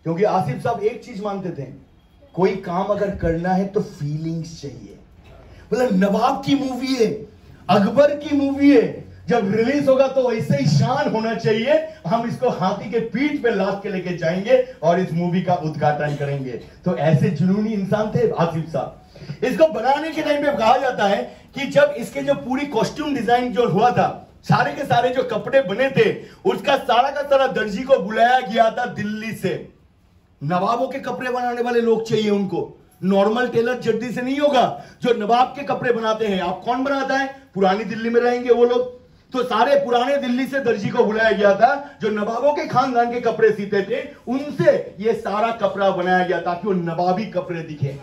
क्योंकि आसिफ साहब एक चीज मानते थे, कोई काम अगर करना है तो फीलिंग्स चाहिए। मतलब नवाब की मूवी है, अकबर की मूवी है, जब रिलीज होगा तो ऐसे ही शान होना चाहिए, हम इसको हाथी के पीठ पे लाद के लेके जाएंगे और इस मूवी का उद्घाटन करेंगे। तो ऐसे जुनूनी इंसान थे आसिफ साहब। इसको बनाने के टाइम पे कहा जाता है कि जब इसके जो पूरी कॉस्ट्यूम डिजाइन जो हुआ था, सारे के सारे जो कपड़े बने थे, उसका सारा का सारा दर्जी को बुलाया गया था दिल्ली से। नवाबों के कपड़े बनाने वाले लोग चाहिए उनको, नॉर्मल टेलर जल्दी से नहीं होगा। जो नवाब के कपड़े बनाते हैं, आप कौन बनाता है, पुरानी दिल्ली में रहेंगे वो लोग, तो सारे पुराने दिल्ली से दर्जी को बुलाया गया था जो नवाबों के खानदान के कपड़े सीते थे, उनसे ये सारा कपड़ा बनाया गया ताकि वो नवाबी कपड़े दिखे।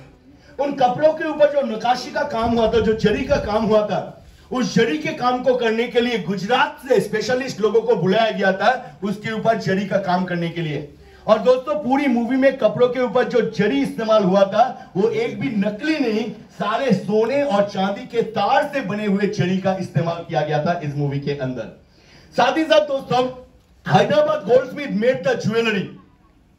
उन कपड़ों के ऊपर जो नक्काशी का काम हुआ था, जो जरी का काम हुआ था, उस जरी के काम को करने के लिए गुजरात से स्पेशलिस्ट लोगों को बुलाया गया था, उसके ऊपर जरी का काम करने के लिए। और दोस्तों, पूरी मूवी में कपड़ों के ऊपर जो जरी इस्तेमाल हुआ था वो एक भी नकली नहीं, सारे सोने और चांदी के तार से बने हुए जरी का इस्तेमाल किया गया था इस मूवी के अंदर। साथ ही साथ दोस्तों, Hyderabad Goldsmith made the jewellery.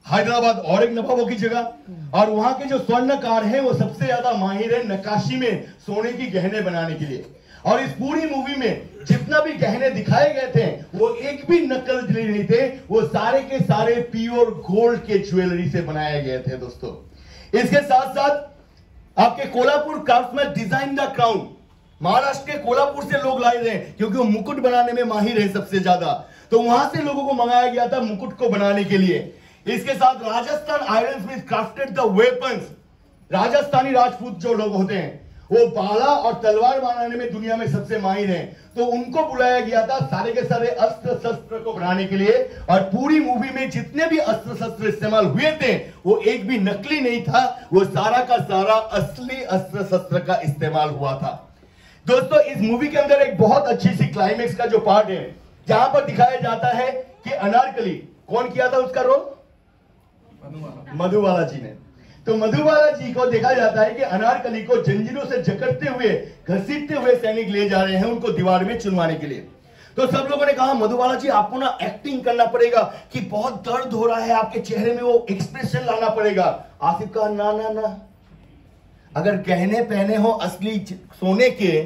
Hyderabad और एक नवाबों की जगह, और वहां के जो स्वर्णकार हैं वो सबसे ज्यादा माहिर है नक्काशी में सोने की गहने बनाने के लिए। और इस पूरी मूवी में जितना भी गहने दिखाए गए थे वो एक भी नकली नहीं थे, वो सारे के सारे प्योर गोल्ड के ज्वेलरी से बनाए गए थे दोस्तों। इसके साथ साथ आपके Kolhapur craftsman design the crown, Maharashtra के कोल्हापुर से लोग लाए थे क्योंकि वो मुकुट बनाने में माहिर है सबसे ज्यादा, तो वहां से लोगों को मंगाया गया था मुकुट को बनाने के लिए। इसके साथ Rajasthan iron Smith crafted the weapons, Rajasthani Rajput जो लोग होते हैं वो भाला और तलवार बनाने में दुनिया में सबसे माहिर हैं, तो उनको बुलाया गया था सारे के सारे अस्त्र शस्त्र को बनाने के लिए। और पूरी मूवी में जितने भी अस्त्र शस्त्र इस्तेमाल हुए थे वो एक भी नकली नहीं था, वो सारा का सारा असली अस्त्र शस्त्र का इस्तेमाल हुआ था। दोस्तों इस मूवी के अंदर एक बहुत अच्छी सी क्लाइमेक्स का जो पार्ट है जहां पर दिखाया जाता है कि अनारकली, कौन किया था उसका रोल? मधुबाला जी ने। तो मधुबाला जी को देखा जाता है कि अनारकली को जंजीरों से जकड़ते हुए घसीटते हुए सैनिक ले जा रहे हैं उनको दीवार में चुनवाने के लिए। तो सब लोगों ने कहा मधुबाला जी आपको ना एक्टिंग करना पड़ेगा कि बहुत दर्द हो रहा है, आपके चेहरे में वो एक्सप्रेशन लाना पड़ेगा। आसिफ कहा ना ना ना, अगर गहने पहने हो असली सोने के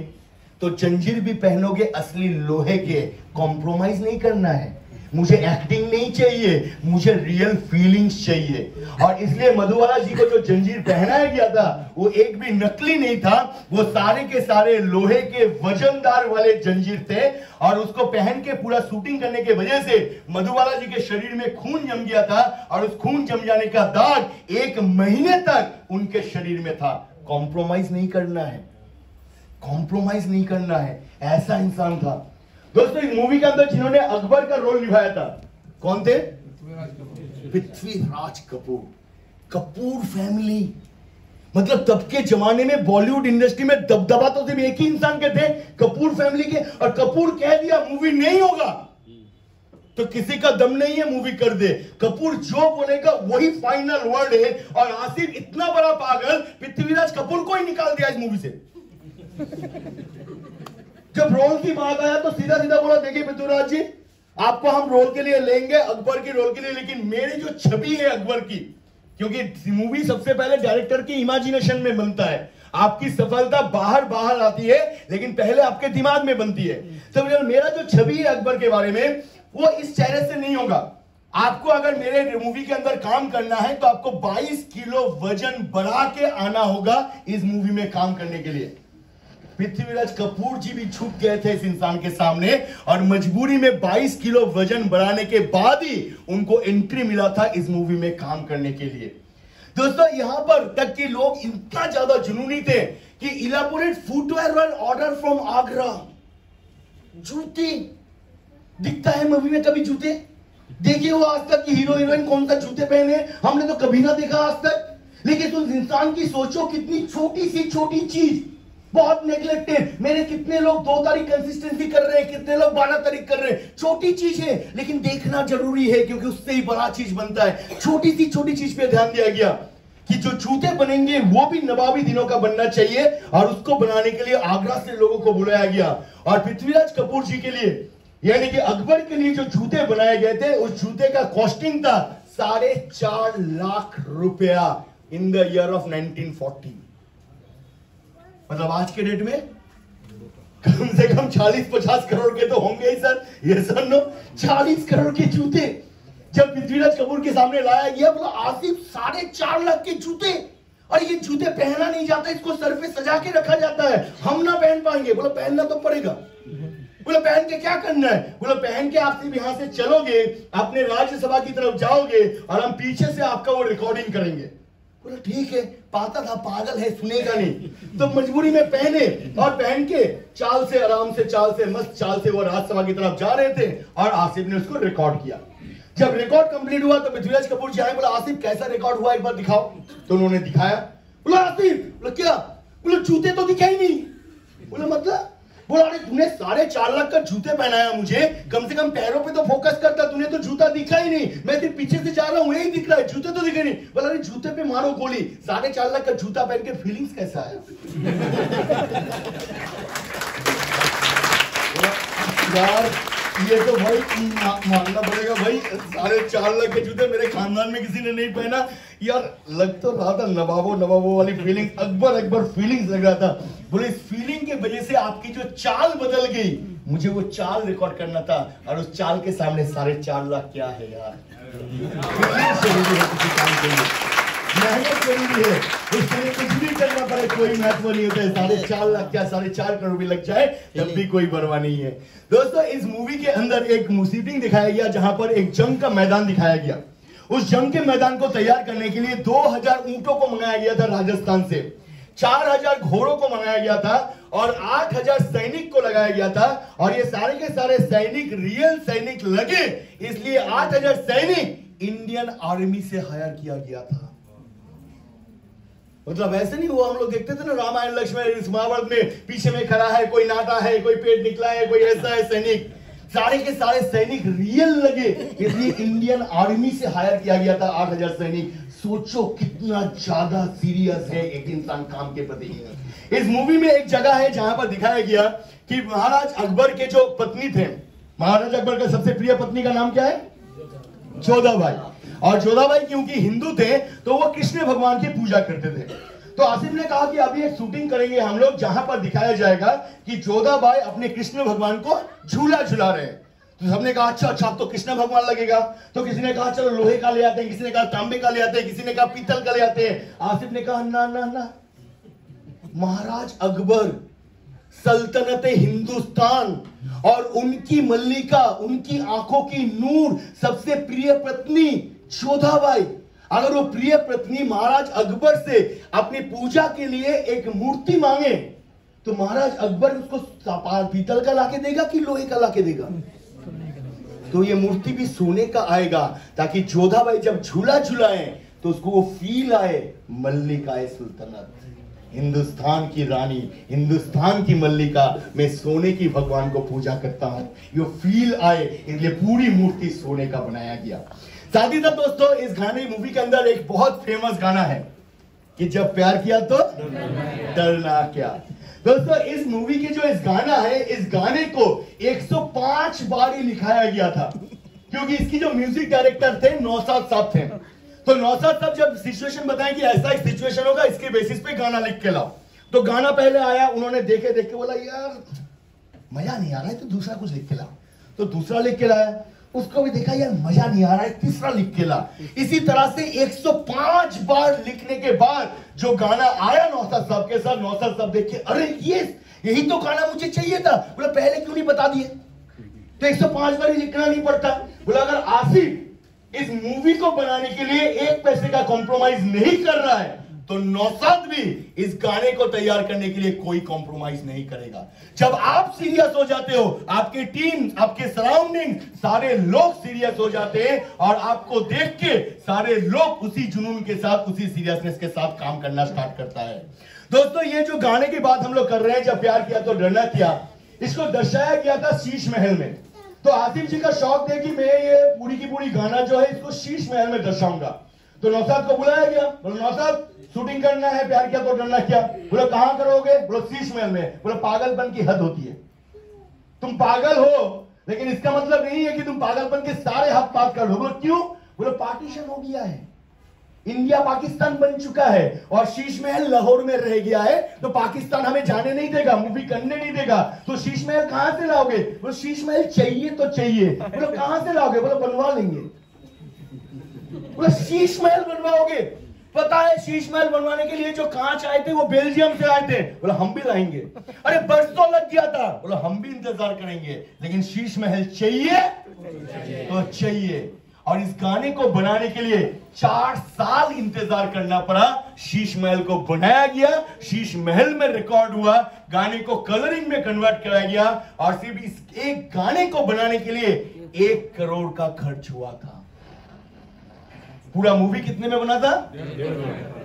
तो जंजीर भी पहनोगे असली लोहे के, कॉम्प्रोमाइज नहीं करना है। मुझे एक्टिंग नहीं चाहिए, मुझे रियल फीलिंग्स चाहिए। और इसलिए मधुबाला जी को जो जंजीर पहनाया गया था वो एक भी नकली नहीं था, वो सारे के सारे लोहे के वजनदार वाले जंजीर थे। और उसको पहन के पूरा शूटिंग करने के वजह से मधुबाला जी के शरीर में खून जम गया था, और उस खून जम जाने का दाग 1 महीने तक उनके शरीर में था। कॉम्प्रोमाइज नहीं करना है, कॉम्प्रोमाइज नहीं करना है, ऐसा इंसान था। दोस्तों इस मूवी के अंदर जिन्होंने अकबर का रोल निभाया था कौन थे? पृथ्वीराज कपूर। कपूर फैमिली, मतलब तब के जमाने में बॉलीवुड इंडस्ट्री में दबदबा तो सिर्फ एक ही इंसान के थे, कपूर फैमिली के। और कपूर कह दिया मूवी नहीं होगा तो किसी का दम नहीं है, मूवी कर दे। कपूर जो बोलेगा वही फाइनल वर्ड है। और आसिफ इतना बड़ा पागल, पृथ्वीराज कपूर को ही निकाल दिया इस मूवी से। जब रोल की बात आया तो सीधा सीधा बोला देखिए पृथ्वीराज जी आपको हम रोल के लिए लेंगे, अकबर की रोल के लिए, लेकिन मेरी जो छवि है अकबर की, क्योंकि मूवी सबसे पहले डायरेक्टर की इमेजिनेशन में बनता है, आपकी सफलता बाहर बाहर आती है लेकिन पहले आपके दिमाग में बनती है। तो मेरा जो छवि है अकबर के बारे में वो इस चेहरे से नहीं होगा। आपको अगर मेरे मूवी के अंदर काम करना है तो आपको 22 किलो वजन बढ़ा के आना होगा इस मूवी में काम करने के लिए। पृथ्वीराज कपूर जी भी झुक गए थे इस इंसान के सामने, और मजबूरी में 22 किलो वजन बढ़ाने के बाद ही उनको एंट्री मिला था इस मूवी में काम करने के लिए। दोस्तों यहां पर तक कि लोग इतना ज्यादा जुनूनी थे कि elaborate footwear order from Agra. जूते दिखता है मूवी में कभी जूते? देखिए वो आज तक की हीरो हीरोइन कौन सा जूते पहने, हमने तो कभी ना देखा आज तक। लेकिन उस इंसान की सोचो कितनी छोटी सी छोटी चीज बहुत नेग्लेक्टेड। मेरे कितने लोग 2 तारीख कंसिस्टेंसी कर रहे हैं, कितने लोग 12 तारीख कर रहे हैं। छोटी चीज है लेकिन देखना जरूरी है क्योंकि उससे ही बड़ा चीज बनता है। छोटी सी छोटी चीज पे ध्यान दिया गया कि जो जूते बनेंगे वो भी नवाबी दिनों का बनना चाहिए, और उसको बनाने के लिए आगरा से लोगों को बुलाया गया। और पृथ्वीराज कपूर जी के लिए यानी कि अकबर के लिए जो जूते बनाए गए थे उस जूते का कॉस्टिंग था 4.5 लाख रुपया इन द ईयर ऑफ 1940। मतलब आज के डेट में कम से कम 40-50 करोड़ के तो होंगे ही सर, ये सर नो 40 करोड़ के जूते जब पृथ्वीराज कपूर के सामने लाया गया, बोला आसिफ 4.5 लाख के जूते, और ये जूते पहना नहीं जाता, इसको सर पे सजा के रखा जाता है, हम ना पहन पाएंगे। बोला पहनना तो पड़ेगा। बोला पहन के क्या करना है? बोला पहन के आप सिर्फ यहां से चलोगे, अपने राज्यसभा की तरफ जाओगे और हम पीछे से आपका वो रिकॉर्डिंग करेंगे। बोला ठीक है, पाता था पागल है सुनेगा नहीं, तो मजबूरी में पहने, और पहन के चाल से आराम से, चाल से मस्त चाल से वो राज्यसभा की तरफ जा रहे थे, और आसिफ ने उसको रिकॉर्ड किया। जब रिकॉर्ड कंप्लीट हुआ तो पृथ्वीराज कपूर जी आए, बोला आसिफ कैसा रिकॉर्ड हुआ एक बार दिखाओ। तो उन्होंने दिखाया। बोला आसिफ, बोला क्या? बोला जूते तो दिखे ही नहीं। बोला मतलब? बोला अरे तूने 4.5 लाख का जूते पहनाया मुझे, कम से कम पैरों पे तो फोकस करता, तूने तो जूता दिखा ही नहीं, मैं सिर्फ पीछे से जा रहा हूं यही दिख रहा है, जूते तो दिखे नहीं। बोला अरे जूते पे मारो गोली, 4.5 लाख का जूता पहन के फीलिंग्स कैसा है? यार ये तो भाई मानना पड़ेगा भाई, 4.5 लाख के जूते मेरे खानदान में किसी ने नहीं पहना यार। लग तो रहा था नवाबो वाली फीलिंग, अकबर फीलिंग्स लग रहा था। बोले इस फीलिंग के वजह से आपकी जो चाल बदल गई, मुझे वो चाल रिकॉर्ड करना था, और उस चाल के सामने 4.5 लाख क्या है यार। जरूरी है किसी काम के लिए, मेहनत जरूरी है, उसके लिए कुछ भी करना पड़े कोई महत्व नहीं होता है। 4.5 लाख क्या 4.5 करोड़ भी लग जाए तब भी कोई परवाह नहीं है। दोस्तों इस मूवी के अंदर एक शूटिंग दिखाया गया जहां पर एक जंग का मैदान दिखाया गया। उस जंग के मैदान को तैयार करने के लिए 2000 ऊंटों को मंगाया गया था राजस्थान से, 4000 घोड़ों को मंगाया गया था, और 8000 सैनिक को लगाया गया था। और ये सारे के सारे सैनिक रियल सैनिक लगे, इसलिए 8000 सैनिक इंडियन आर्मी से हायर किया गया था। मतलब ऐसे नहीं हुआ, हम लोग देखते थे ना रामायण लक्ष्मण इस महाभारत में, पीछे में खड़ा है कोई, नाटा है कोई, पेट निकला है कोई, ऐसा है सैनिक। सारे के सारे सैनिक रियल लगे, इसलिए इंडियन आर्मी से हायर किया गया था 8000 सैनिक। सोचो कितना ज्यादा सीरियस है एक इंसान काम के प्रति। इस मूवी में एक जगह है जहां पर दिखाया गया कि महाराज अकबर के जो पत्नी थे, महाराज अकबर का सबसे प्रिय पत्नी का नाम क्या है? जोधाबाई। और जोधाबाई क्योंकि हिंदू थे तो वो कृष्ण भगवान की पूजा करते थे। तो आसिफ ने कहा कि अभी एक शूटिंग करेंगे हम लोग जहां पर दिखाया जाएगा कि जोधाबाई अपने कृष्ण भगवान को झूला झूला रहे हैं। तो सबने कहा अच्छा तो कृष्ण भगवान लगेगा। तो किसी ने कहा चलो लोहे का ले आते हैं, किसी ने कहा तांबे का ले आते हैं, किसी ने कहा पीतल का ले आते हैं। आसिफ ने कहा ना ना ना, महाराज अकबर, सल्तनत हिंदुस्तान और उनकी मल्लिका, उनकी आंखों की नूर, सबसे प्रिय पत्नी जोधाबाई, अगर वो प्रिय पत्नी महाराज अकबर से अपनी पूजा के लिए एक मूर्ति मांगे तो महाराज अकबर उसको पीतल का लाके देगा कि लोहे का लाके देगा? तो ये मूर्ति भी सोने का आएगा, ताकि जोधाबाई जब झूला झूलाए तो उसको वो फील आए, मल्लिका सुल्तानत, हिंदुस्तान की रानी, हिंदुस्तान की मल्लिका, मैं सोने की भगवान को पूजा करता हूं, ये फील आए, इसलिए पूरी मूर्ति सोने का बनाया गया। साथ ही साथ दोस्तों इस गाने मूवी के अंदर एक बहुत फेमस गाना है कि जब प्यार किया तो डरना क्या। दोस्तों इस मूवी के जो इस गाना है, इस गाने को 105 बार ही लिखाया गया था, क्योंकि इसकी जो म्यूजिक डायरेक्टर थे नौशाद साहब थे। तो नौशाद साहब जब सिचुएशन बताएं कि ऐसा एक सिचुएशन होगा, इसके बेसिस पे गाना लिख के लाओ। तो गाना पहले आया, उन्होंने देख के बोला यार मजा नहीं आ रहा है तो दूसरा कुछ लिख के लाओ। तो दूसरा लिख के लाया, उसको भी देखा यार मजा नहीं आ रहा है, तीसरा लिख के ला। इसी तरह से 105 बार लिखने के बाद जो गाना आया नौशाद साहब के साथ, नौशाद साहब देख के अरे यही तो गाना मुझे चाहिए था, बोला पहले क्यों नहीं बता दिए? तो 105 बार लिखना नहीं पड़ता। बोला अगर आसिफ इस मूवी को बनाने के लिए 1 पैसे का कॉम्प्रोमाइज नहीं कर रहा है तो नौशाद भी इस गाने को तैयार करने के लिए कोई कॉम्प्रोमाइज नहीं करेगा। जब आप सीरियस हो जाते हो, आपकी टीम, आपके सराउंडिंग, सारे लोग सीरियस हो जाते हैं और आपको देख के सारे लोग उसी जुनून के साथ, उसी सीरियसनेस के साथ काम करना स्टार्ट करता है। दोस्तों ये जो गाने की बात हम लोग कर रहे हैं, जब प्यार किया तो डरना क्या, इसको दर्शाया गया था शीश महल में। तो आसिफ जी का शौक थे कि मैं ये पूरी की पूरी गाना जो है इसको शीश महल में दर्शाऊंगा। तो नौशाद को बुलाया गया, बोला नौशाद शूटिंग करना है प्यार किया तो डरना क्या। बोला कहां करोगे? बोला शीश महल में। बोला पागलपन की हद होती है, तुम पागल हो लेकिन इसका मतलब नहीं है कि तुम पागलपन के सारे हाथ पात कर लो। बोला क्यों? बोला पार्टीशन हो गया है, इंडिया पाकिस्तान बन चुका है और शीश महल लाहौर में रह गया है, तो पाकिस्तान हमें जाने नहीं देगा, मूवी करने नहीं देगा। तो शीश महल कहां से लाओगे? बोला शीश महल चाहिए तो चाहिए। बोला कहां से लाओगे? बोला बनवा लेंगे। बोला शीश महल बनवाओगे? पता है शीश महल बनवाने के लिए जो कांच आए थे वो बेल्जियम से आए थे। बोला हम भी लाएंगे। अरे बरसों लग गया था। बोला हम भी इंतजार करेंगे, लेकिन शीश महल चाहिए तो चाहिए। और इस गाने को बनाने के लिए 4 साल इंतजार करना पड़ा। शीश महल को बनाया गया, शीश महल में रिकॉर्ड हुआ, गाने को कलरिंग में कन्वर्ट कराया गया और सिर्फ इस एक गाने को बनाने के लिए 1 करोड़ का खर्च हुआ था। पूरा मूवी कितने में बना था?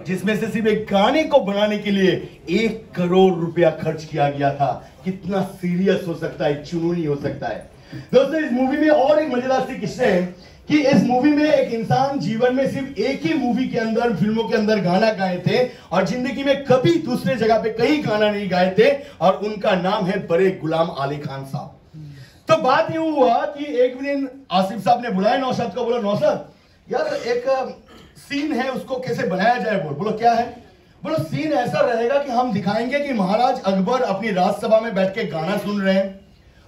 जिसमें से सिर्फ एक गाने को बनाने के लिए 1 करोड़ रुपया खर्च किया गया था। कितना सीरियस हो सकता है, जुनूनी हो सकता है। दोस्तों इस मूवी में और एक मजेदार सी किस्सा है कि इस मूवी में एक इंसान जीवन में सिर्फ एक ही मूवी के अंदर, फिल्मों के अंदर गाना गाए थे और जिंदगी में कभी दूसरे जगह पे कहीं गाना नहीं गाए थे, और उनका नाम है बड़े गुलाम अली खान साहब। तो बात ये हुआ कि एक दिन आसिफ साहब ने बुलाया नौशाद को, बोला नौशाद यार एक सीन है उसको कैसे बनाया जाए। बोलो क्या है? बोलो सीन ऐसा रहेगा कि हम दिखाएंगे कि महाराज अकबर अपनी राजसभा में बैठ के गाना सुन रहे हैं,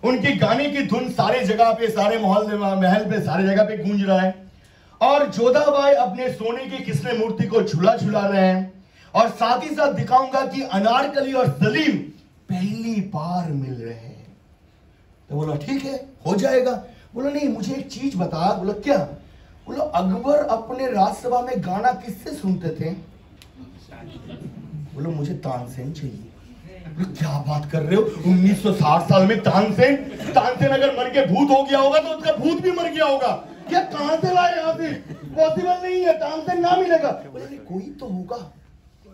उनकी गाने की धुन सारे जगह पे, सारे महल पे, सारे जगह पे गूंज रहा है, और जोधाबाई अपने सोने की कृष्ण मूर्ति को झूला झूला रहे हैं, और साथ ही साथ दिखाऊंगा कि अनारकली और सलीम पहली बार मिल रहे हैं। तो बोला ठीक है हो जाएगा। बोला नहीं मुझे एक चीज बता। बोला क्या? बोला अकबर अपने राजसभा में गाना किससे सुनते थे? बोलो मुझे तानसेन चाहिए। बोलो क्या बात कर रहे हो, 1960 साल में तानसेन? तानसेन अगर मर के भूत हो गया होगा तो उसका भूत भी मर गया होगा। क्या कहां से लाए यहाँ से? पॉसिबल नहीं है, तानसेन ना मिलेगा। बोले कोई तो होगा,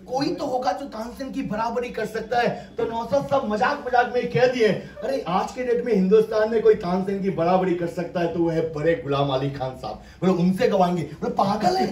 कोई तो होगा जो तानसेन की बराबरी कर सकता है। तो नौशाद साहब मजाक मजाक में कह दिए अरे आज के डेट में हिंदुस्तान में कोई तानसेन की बराबरी कर सकता है तो वो है बड़े गुलाम अली खान साहब। बोले उनसे गवाएंगे। बोले पागल है,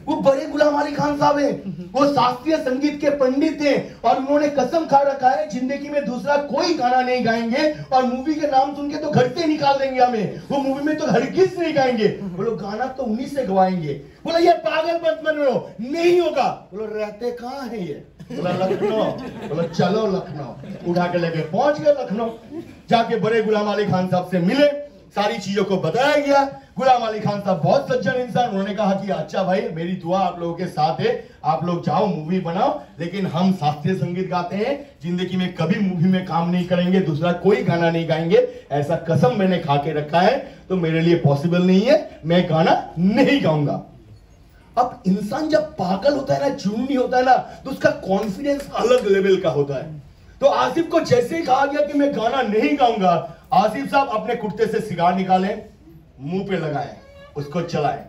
वो बड़े गुलाम अली खान साहब है, वो शास्त्रीय संगीत के पंडित हैं और उन्होंने कसम खा रखा है जिंदगी में दूसरा कोई गाना नहीं गाएंगे, और मूवी के नाम सुन के तो घर से निकाल देंगे हमें, वो मूवी में तो हरगिज नहीं गाएंगे। बोलो गाना तो उन्हीं से गवाएंगे। बोला ये पागल मत बनो, नहीं होगा। बोलो रहते कहाँ है ये? बोला लखनऊ। बोला चलो लखनऊ। उठा के लेके पहुंच गए लखनऊ, जाके बड़े गुलाम अली खान साहब से मिले, सारी चीजों को बताया गया। गुलाम अली खान साहब बहुत सज्जन इंसान, उन्होंने कहा कि अच्छा भाई मेरी दुआ आप लोगों के साथ है, आप लोग जाओ मूवी बनाओ, लेकिन हम शास्त्रीय संगीत गाते हैं, जिंदगी में कभी मूवी में काम नहीं करेंगे, दूसरा कोई गाना नहीं गाएंगे, ऐसा कसम मैंने खा के रखा है, तो मेरे लिए पॉसिबल नहीं है, मैं गाना नहीं गाऊंगा। अब इंसान जब पागल होता है ना, जुनूनी होता है ना, तो उसका कॉन्फिडेंस अलग लेवल का होता है। तो आसिफ को जैसे ही कहा गया कि मैं गाना नहीं गाऊंगा, आसिफ साहब अपने कुर्ते से सिगार निकाले, मुंह पे लगाए, उसको चलाए,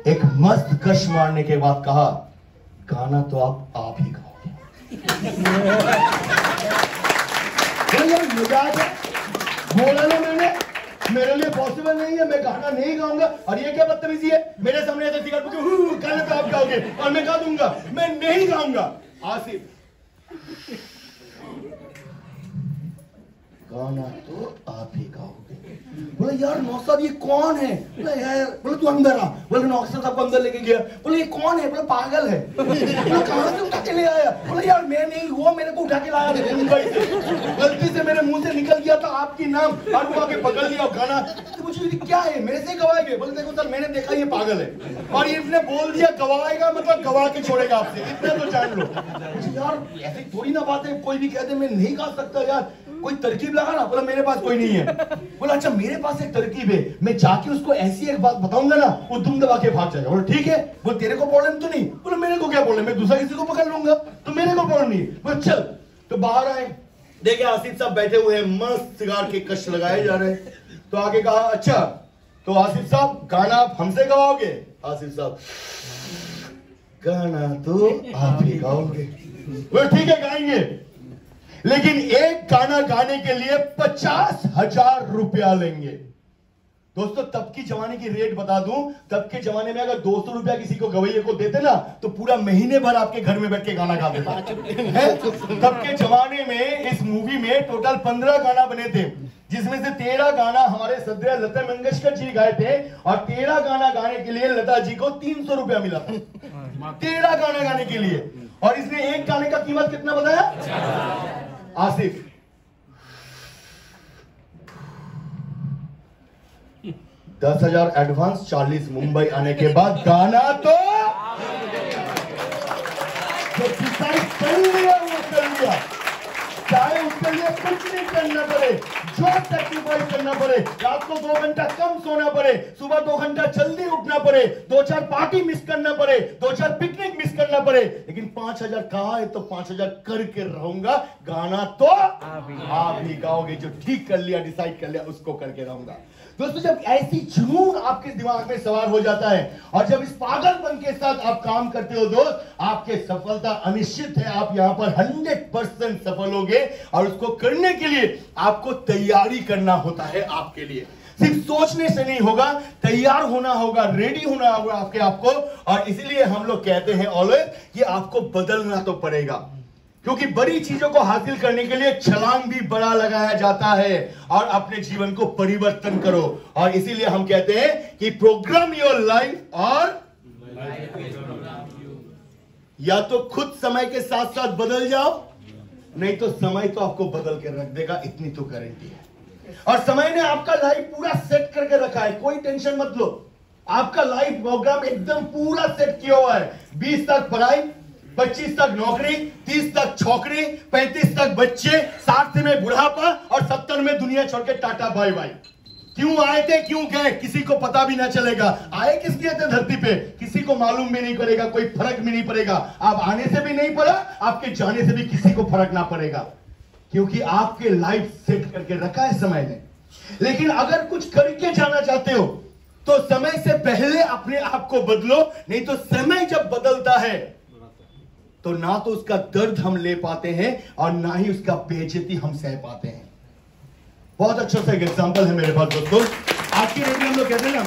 एक मस्त कश मारने के बाद कहा गाना तो आप ही गाओगे। मजाक है, बोला ना मैंने, मेरे लिए पॉसिबल नहीं है, मैं गाना नहीं गाऊंगा। और ये क्या बदतमीजी है, मेरे सामने ऐसे सिगार पूछे गाना तो आप गाओगे और मैं गा दूंगा, मैं नहीं गाऊंगा। आसिफ गाना तो आप ही गाओगे। बोले यार नौशाद ये कौन है? बोले यार, बोले तू अंदर आ। बोले नौशाद साहब को अंदर लेके गया। बोले ये कौन है? बोले पागल है। बोले कहां से उठा के ले आया? बोले यार मैं नहीं, वो मेरे को उठा के लाया मुंबई से, गलती से मेरे मुंह से निकल गया था आपकी नाम, और वो आके पकड़ लिया गाना। तो मुझे क्या है, मेरे से गवाएंगे? बोले देखो सर मैंने देखा ये पागल है, और इसने बोल दिया गवाएगा मतलब गवा के छोड़ेगा आपसे, इतना तो जान लो। यार ऐसी थोड़ी ना बात है, कोई भी कहते मैं नहीं गा सकता, यार कोई तरकीब लगा ना। बोला मेरे पास कोई नहीं है। बोला अच्छा मेरे पास एक तरकीब है, मैं जाके उसको ऐसी एक बात बताऊंगा ना, वो दुम दबा के भाग जाएगा। बोला ठीक है। बोला तेरे को प्रॉब्लम तो नहीं? बोला मेरे को क्या प्रॉब्लम, मैं दूसरा किसी को पकड़ लूंगा, तो मेरे को प्रॉब्लम नहीं। बोला चल। तो बाहर आए, देखे आसिफ साहब बैठे हुए हैं, मस्त सिगार के कश लगाए जा रहे हैं। तो आगे कहा अच्छा तो आसिफ साहब गाना आप हमसे गवाओगे? आसिफ साहब गाना तो आप ही गाओगे। बोला ठीक है गाएंगे, लेकिन एक गाना गाने के लिए 50,000 रुपया लेंगे। दोस्तों तब की जमाने की रेट बता दूं, तब के जमाने में अगर 200 रुपया किसी को गवैये को देते ना, तो पूरा महीने भर आपके घर में बैठ के गाना गा देता है। तब के जमाने में इस मूवी में टोटल 15 गाना बने थे, जिसमें से 13 गाना हमारे सदैया लता मंगेशकर जी गाए थे, और 13 गाना गाने के लिए लता जी को 300 रुपया मिला था, 13 गाना गाने के लिए। और इसने एक गाने का कीमत कितना बताया? आसिफ 10,000 एडवांस, 40 मुंबई आने के बाद गाना तो डिसाइड कर लिया, वो कर लिया, चाहे उसके लिए कुछ नहीं करना पड़े, जो सेक्रीफाइस करना पड़े, रात को 2 घंटा कम सोना पड़े, सुबह 2 घंटा जल्दी उठना पड़े, 2-4 पार्टी मिस करना पड़े, 2-4 पिकनिक मिस करना पड़े, लेकिन 5,000 कहा है तो 5,000 करके रहूंगा, गाना तो आप ही गाओगे, जो ठीक कर लिया, डिसाइड कर लिया, उसको करके रहूंगा। दोस्तों जब ऐसी जुनून आपके दिमाग में सवार हो जाता है, और जब इस पागलपन के साथ आप काम करते हो दोस्त, आपके सफलता अनिश्चित है, आप यहां पर 100% सफल होगे, और उसको करने के लिए आपको तैयारी करना होता है। आपके लिए सिर्फ सोचने से नहीं होगा, तैयार होना होगा, रेडी होना होगा आपके आपको। और इसीलिए हम लोग कहते हैं ऑलवेज कि आपको बदलना तो पड़ेगा, क्योंकि बड़ी चीजों को हासिल करने के लिए छलांग भी बड़ा लगाया जाता है और अपने जीवन को परिवर्तन करो। और इसीलिए हम कहते हैं कि प्रोग्राम योर लाइफ, और या तो खुद समय के साथ साथ बदल जाओ, नहीं तो समय तो आपको बदल के रख देगा, इतनी तो गारंटी है। और समय ने आपका लाइफ पूरा सेट करके रखा है, कोई टेंशन मत लो। आपका लाइफ प्रोग्राम एकदम पूरा सेट किया हुआ है। 20 तक पढ़ाई, 25 तक नौकरी, 30 तक छोकरी, 35 तक बच्चे, 60 में बुढ़ापा और 70 में दुनिया छोड़ के टाटा बाय बाय। क्यों आए थे, क्यों गए, किसी को पता भी ना चलेगा। आए किस लिए थे धरती पे, किसी को मालूम भी नहीं पड़ेगा, कोई फर्क भी नहीं पड़ेगा। आप आने से भी नहीं पड़ा, आपके जाने से भी किसी को फर्क ना पड़ेगा, क्योंकि आपके लाइफ सेट करके रखा है समय ने। लेकिन अगर कुछ करके जाना चाहते हो तो समय से पहले अपने आप को बदलो, नहीं तो समय जब बदलता है तो ना तो उसका दर्द हम ले पाते हैं और ना ही उसका बेइज्जती हम सह पाते हैं। बहुत अच्छा सा एक एग्जांपल है मेरे पास दोस्तों। आज की डेट में हम लोग कहते हैं ना,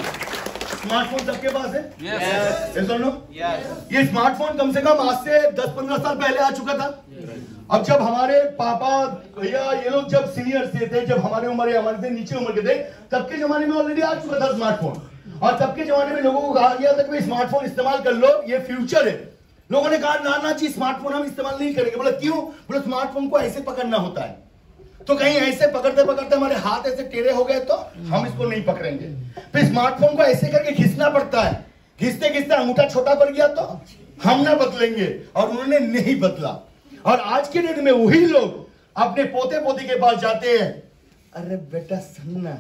स्मार्टफोन सबके पास है। yes or no? yes। ये स्मार्टफोन कम से कम आज से 10-15 साल पहले आ चुका था। अब जब हमारे पापा भैया ये लोग जब सीनियर से थे, जब हमारे उम्र हमारे से नीचे उम्र के थे, तब के जमाने में ऑलरेडी आ चुका था स्मार्टफोन। और तब के जमाने में लोगों को कहा गया था कि स्मार्टफोन इस्तेमाल कर लो, ये फ्यूचर है। लोगों ने कहा ना ना जी, स्मार्टफोन हम इस्तेमाल नहीं करेंगे। बोला क्यों? बोला स्मार्टफोन को ऐसे पकड़ना होता है, तो कहीं ऐसे पकड़ते पकड़ते हमारे हाथ ऐसे टेढ़े हो गए तो हम इसको नहीं पकड़ेंगे। फिर स्मार्टफोन को ऐसे करके खींचना पड़ता है, खींचते खींचते अंगूठा छोटा पड़ गया तो हम ना बदलेंगे, और उन्होंने नहीं बदला। और आज के डेट में वही लोग अपने पोते पोती के पास जाते हैं, अरे बेटा सुनना,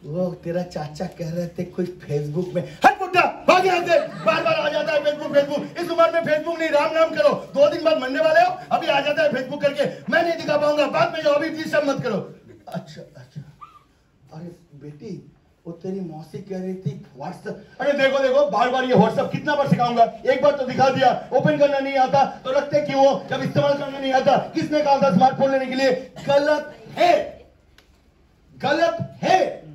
वो तेरा चाचा कह रहे थे कोई फेसबुक में, हट बुड्ढा भाग यहाँ से, बार बार आ जाता है फेसबुक फेसबुक। इस उम्र में फेसबुक नहीं, राम नाम करो, 2 दिन बाद मरने वाले हो, अभी आ जाता है फेसबुक करके, मैं नहीं दिखा पाऊंगा, बाद में जाओ, अभी प्लीज सब मत करो। अच्छा अच्छा, अरे बेटी वो तेरी मौसी कह रही थी व्हाट्सएप, अरे देखो देखो बार बार ये व्हाट्सएप कितना बार सिखाऊंगा, एक बार तो दिखा दिया, ओपन करना नहीं आता तो रखते क्यों हो, जब इस्तेमाल करना नहीं आता किसने कहा था स्मार्टफोन लेने के लिए? गलत है, गलत है।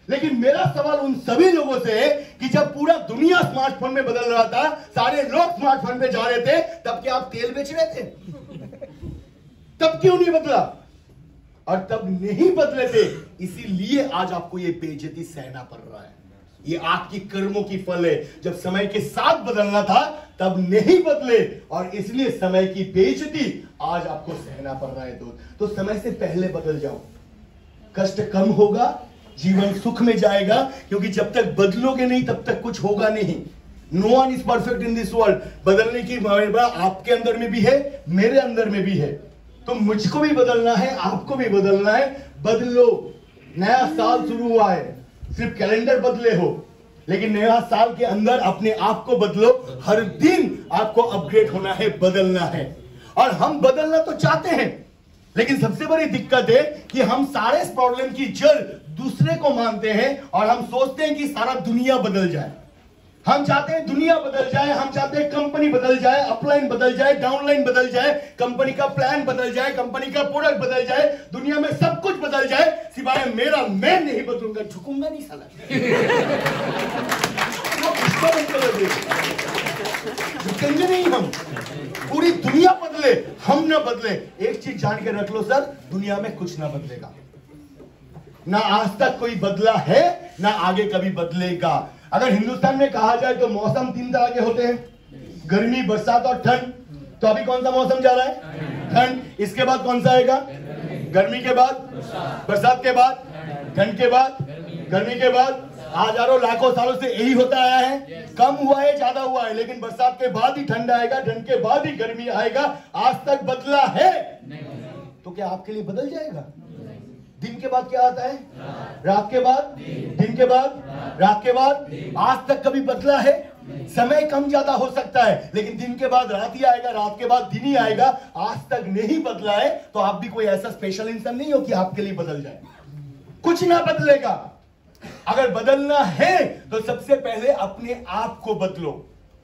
लेकिन मेरा सवाल उन सभी लोगों से है कि जब पूरा दुनिया स्मार्टफोन में बदल रहा था, सारे लोग स्मार्टफोन पे जा रहे थे, तब क्या आप तेल बेच रहे थे? तब क्यों नहीं बदला? और तब नहीं बदले थे, इसीलिए आज आपको ये बेइज्जती सहना पड़ रहा है। ये आपकी कर्मों की फल है। जब समय के साथ बदलना था तब नहीं बदले, और इसलिए समय की बेइज्जती आज आपको सहना पड़ रहा है। तो समय से पहले बदल जाओ, कष्ट कम होगा, जीवन सुख में जाएगा, क्योंकि जब तक बदलोगे नहीं तब तक कुछ होगा नहीं। No one is perfect in this world. बदलने की आपके अंदर में भी है, मेरे अंदर में भी है। तो मुझको भी बदलना है, आपको भी बदलना है। बदलो, नया साल शुरू हुआ है, सिर्फ कैलेंडर बदले हो, लेकिन नया साल के अंदर अपने आप को बदलो। हर दिन आपको अपग्रेड होना है, बदलना है। और हम बदलना तो चाहते हैं, लेकिन सबसे बड़ी दिक्कत है कि हम सारे प्रॉब्लम की जड़ दूसरे को मानते हैं और हम सोचते हैं कि सारा दुनिया बदल जाए। हम चाहते हैं दुनिया बदल जाए, हम चाहते हैं कंपनी बदल जाए, अपलाइन बदल जाए, डाउनलाइन बदल जाए, कंपनी का प्लान बदल जाए, कंपनी का प्रोडक्ट बदल जाए, दुनिया में सब कुछ बदल जाए, सिवाय मेरा। मैं नहीं बदलूंगा, झुकूंगा नहीं साला। झुकेंगे नहीं हम, पूरी दुनिया बदले, हम ना बदले। एक चीज जान के रख लो सर, दुनिया में कुछ ना बदलेगा। ना आज तक कोई बदला है, ना आगे कभी बदलेगा। अगर हिंदुस्तान में कहा जाए तो मौसम 3 तरह के होते हैं, गर्मी, बरसात और ठंड। तो अभी कौन सा मौसम जा रहा है? ठंड। इसके बाद कौन सा आएगा? गर्मी के बाद, बरसात के बाद, ठंड के बाद, गर्मी के बाद। हजारों लाखों सालों से यही होता आया है। कम हुआ है, ज्यादा हुआ है, लेकिन बरसात के बाद ही ठंड आएगा, ठंड के बाद ही गर्मी आएगा। आज तक बदला है? तो क्या आपके लिए बदल जाएगा? दिन के बाद क्या आता है? रात के बाद, दिन के बाद, रात के बाद। आज तक कभी बदला है? समय कम ज्यादा हो सकता है, लेकिन दिन के बाद रात ही आएगा, रात के बाद दिन ही आएगा। आज तक नहीं बदला है तो आप भी कोई ऐसा स्पेशल इंसान नहीं हो कि आपके लिए बदल जाए। कुछ ना बदलेगा। अगर बदलना है तो सबसे पहले अपने आप को बदलो,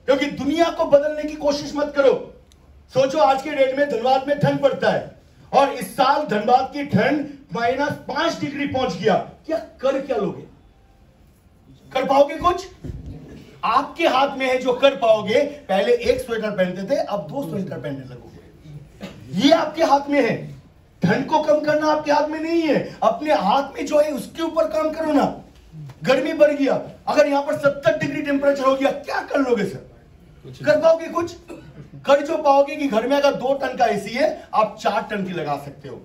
क्योंकि दुनिया को बदलने की कोशिश मत करो। सोचो आज के डेट में धनबाद में ठंड पड़ता है, और इस साल धनबाद की ठंड -5 डिग्री पहुंच गया। क्या क्या लोगे? कर पाओगे कुछ? आपके हाथ में है जो कर पाओगे। पहले एक स्वेटर पहनते थे, अब 2 स्वेटर पहनने लगोगे। ये आपके हाथ में है। ठंड को कम करना आपके हाथ में नहीं है, अपने हाथ में जो है उसके ऊपर काम करो ना। गर्मी बढ़ गया, अगर यहां पर 70 डिग्री टेम्परेचर हो गया, क्या कर लोगे सर? कर पाओगे कुछ? कर जो पाओगे कि घर में अगर 2 टन का एसी है, आप 4 टन की लगा सकते हो।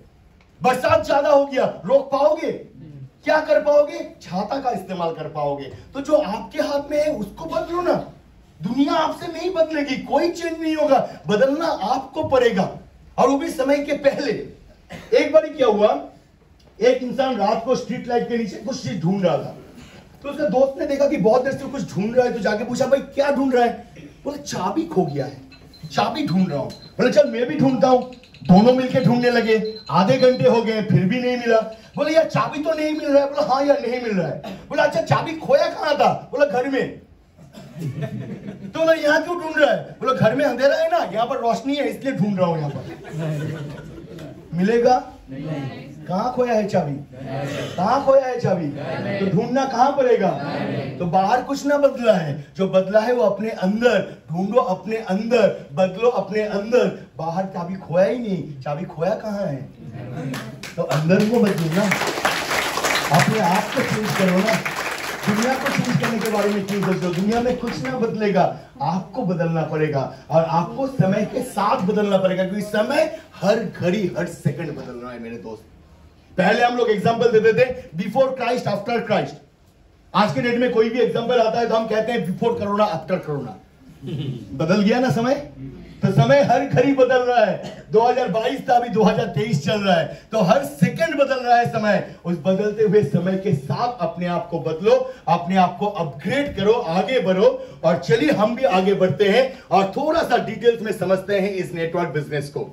बरसात ज्यादा हो गया, रोक पाओगे? क्या कर पाओगे? छाता का इस्तेमाल कर पाओगे। तो जो आपके हाथ में है उसको बदलो ना। दुनिया आपसे नहीं बदलेगी, कोई चेंज नहीं होगा, बदलना आपको पड़ेगा, और वो भी समय के पहले। एक बार क्या हुआ, एक इंसान रात को स्ट्रीट लाइट के नीचे कुछ चीज ढूंढ रहा था। तो उसके दोस्त ने देखा कि बहुत देर से कुछ ढूंढ रहा है, तो जाके पूछा, भाई क्या ढूंढ रहा है? बोले चाबी खो गया है, चाबी ढूंढ रहा हूं। बोले चल मैं भी ढूंढता हूं। दोनों मिलके ढूंढने लगे, आधे घंटे हो गए, फिर भी नहीं मिला। बोले यार चाबी तो नहीं मिल रहा है। बोला हाँ यार नहीं मिल रहा है। बोला अच्छा चाबी खोया कहां था? बोला घर में। तो बोला यहाँ क्यों ढूंढ रहा है? बोला घर में अंधेरा है ना, यहाँ पर रोशनी है इसलिए ढूंढ रहा हूं यहाँ पर। मिलेगा? कहां खोया है चाबी? कहां खोया है चाबी? तो ढूंढना कहां पड़ेगा? तो बाहर कुछ ना बदला है, जो बदला है वो अपने अंदर। ढूंढो अपने अंदर, बदलो अपने अंदर। बाहर चाबी खोया ही नहीं, चाबी खोया कहां है? तो अंदर को बदलो ना, अपने आप को चेंज करो ना। दुनिया को चेंज करने के बारे में क्यों सोचो? दुनिया में कुछ ना बदलेगा, आपको बदलना पड़ेगा, और आपको समय के साथ बदलना पड़ेगा, क्योंकि समय हर घड़ी हर सेकंड बदल रहा है मेरे दोस्त। पहले हम लोग एग्जांपल देते थे बिफोर क्राइस्ट, आफ्टर क्राइस्ट। आज के डेट में कोई भी एग्जांपल आता है तो हम कहते हैं बिफोर कोरोना, आफ्टर कोरोना। बदल गया ना समय? तो समय हर घड़ी बदल रहा है। 2022 था, अभी 2023 चल रहा है, तो हर सेकंड बदल रहा है समय। उस बदलते हुए समय के साथ अपने आप को बदलो, अपने आप को अपग्रेड करो, आगे बढ़ो। और चलिए हम भी आगे बढ़ते हैं और थोड़ा सा डिटेल्स में समझते हैं इस नेटवर्क बिजनेस को।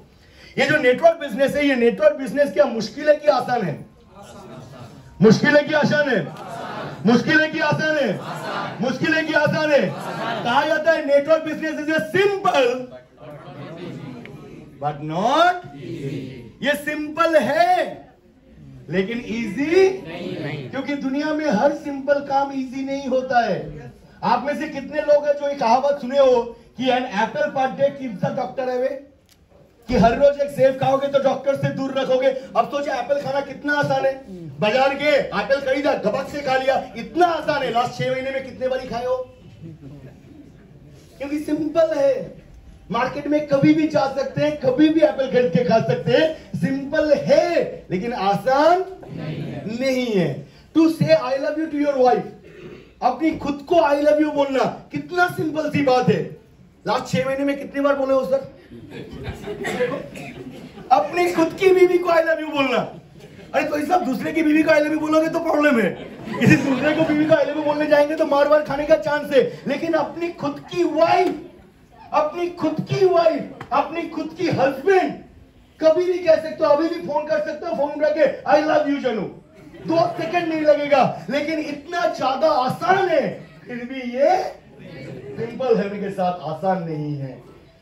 ये जो नेटवर्क बिजनेस है, ये नेटवर्क बिजनेस क्या मुश्किल है कि आसान है? मुश्किल है कि आसान है? मुश्किल है कि आसान है? मुश्किल है कि आसान है? कहा जाता है network business is a simple but not. ये सिंपल है लेकिन इजी नहीं, क्योंकि दुनिया में हर सिंपल काम इजी नहीं होता है। आप में से कितने लोग हैं जो ये कहावत सुने हो कि an apple per day keeps the doctor away, कि हर रोज एक सेब खाओगे तो डॉक्टर से दूर रखोगे। अब सोचे एप्पल खाना कितना आसान है। बाजार गए, एप्पल खरीदा, धबक से खा लिया, इतना आसान है। लास्ट 6 महीने में कितने बारी खाए हो? क्योंकि सिंपल है। मार्केट में कभी भी जा सकते हैं, कभी भी एप्पल खरीद के खा सकते हैं। सिंपल है लेकिन आसान नहीं है। To say I love you to your wife, अपनी खुद को आई लव यू बोलना कितना सिंपल सी बात है। लास्ट 6 महीने में कितनी बार बोले हो सर? अपनी खुद की बीवी को आई लव यू बोलना। अरे तो इस दूसरे की बीवी को आई लव यू बोलोगे तो प्रॉब्लम है। किसी दूसरे को बीवी को आई लव यू बोलने जाएंगे तो मार मार खाने का चांस है। लेकिन अपनी खुद की वाइफ, अपनी खुद की वाइफ, अपनी खुद की हस्बैंड कभी भी कह सकते हो, अभी भी फोन कर सकते हो, फोन करके आई लव यू जानू, 2 सेकंड नहीं लगेगा। लेकिन इतना ज्यादा आसान है, फिर भी ये सिंपल है के साथ आसान नहीं है।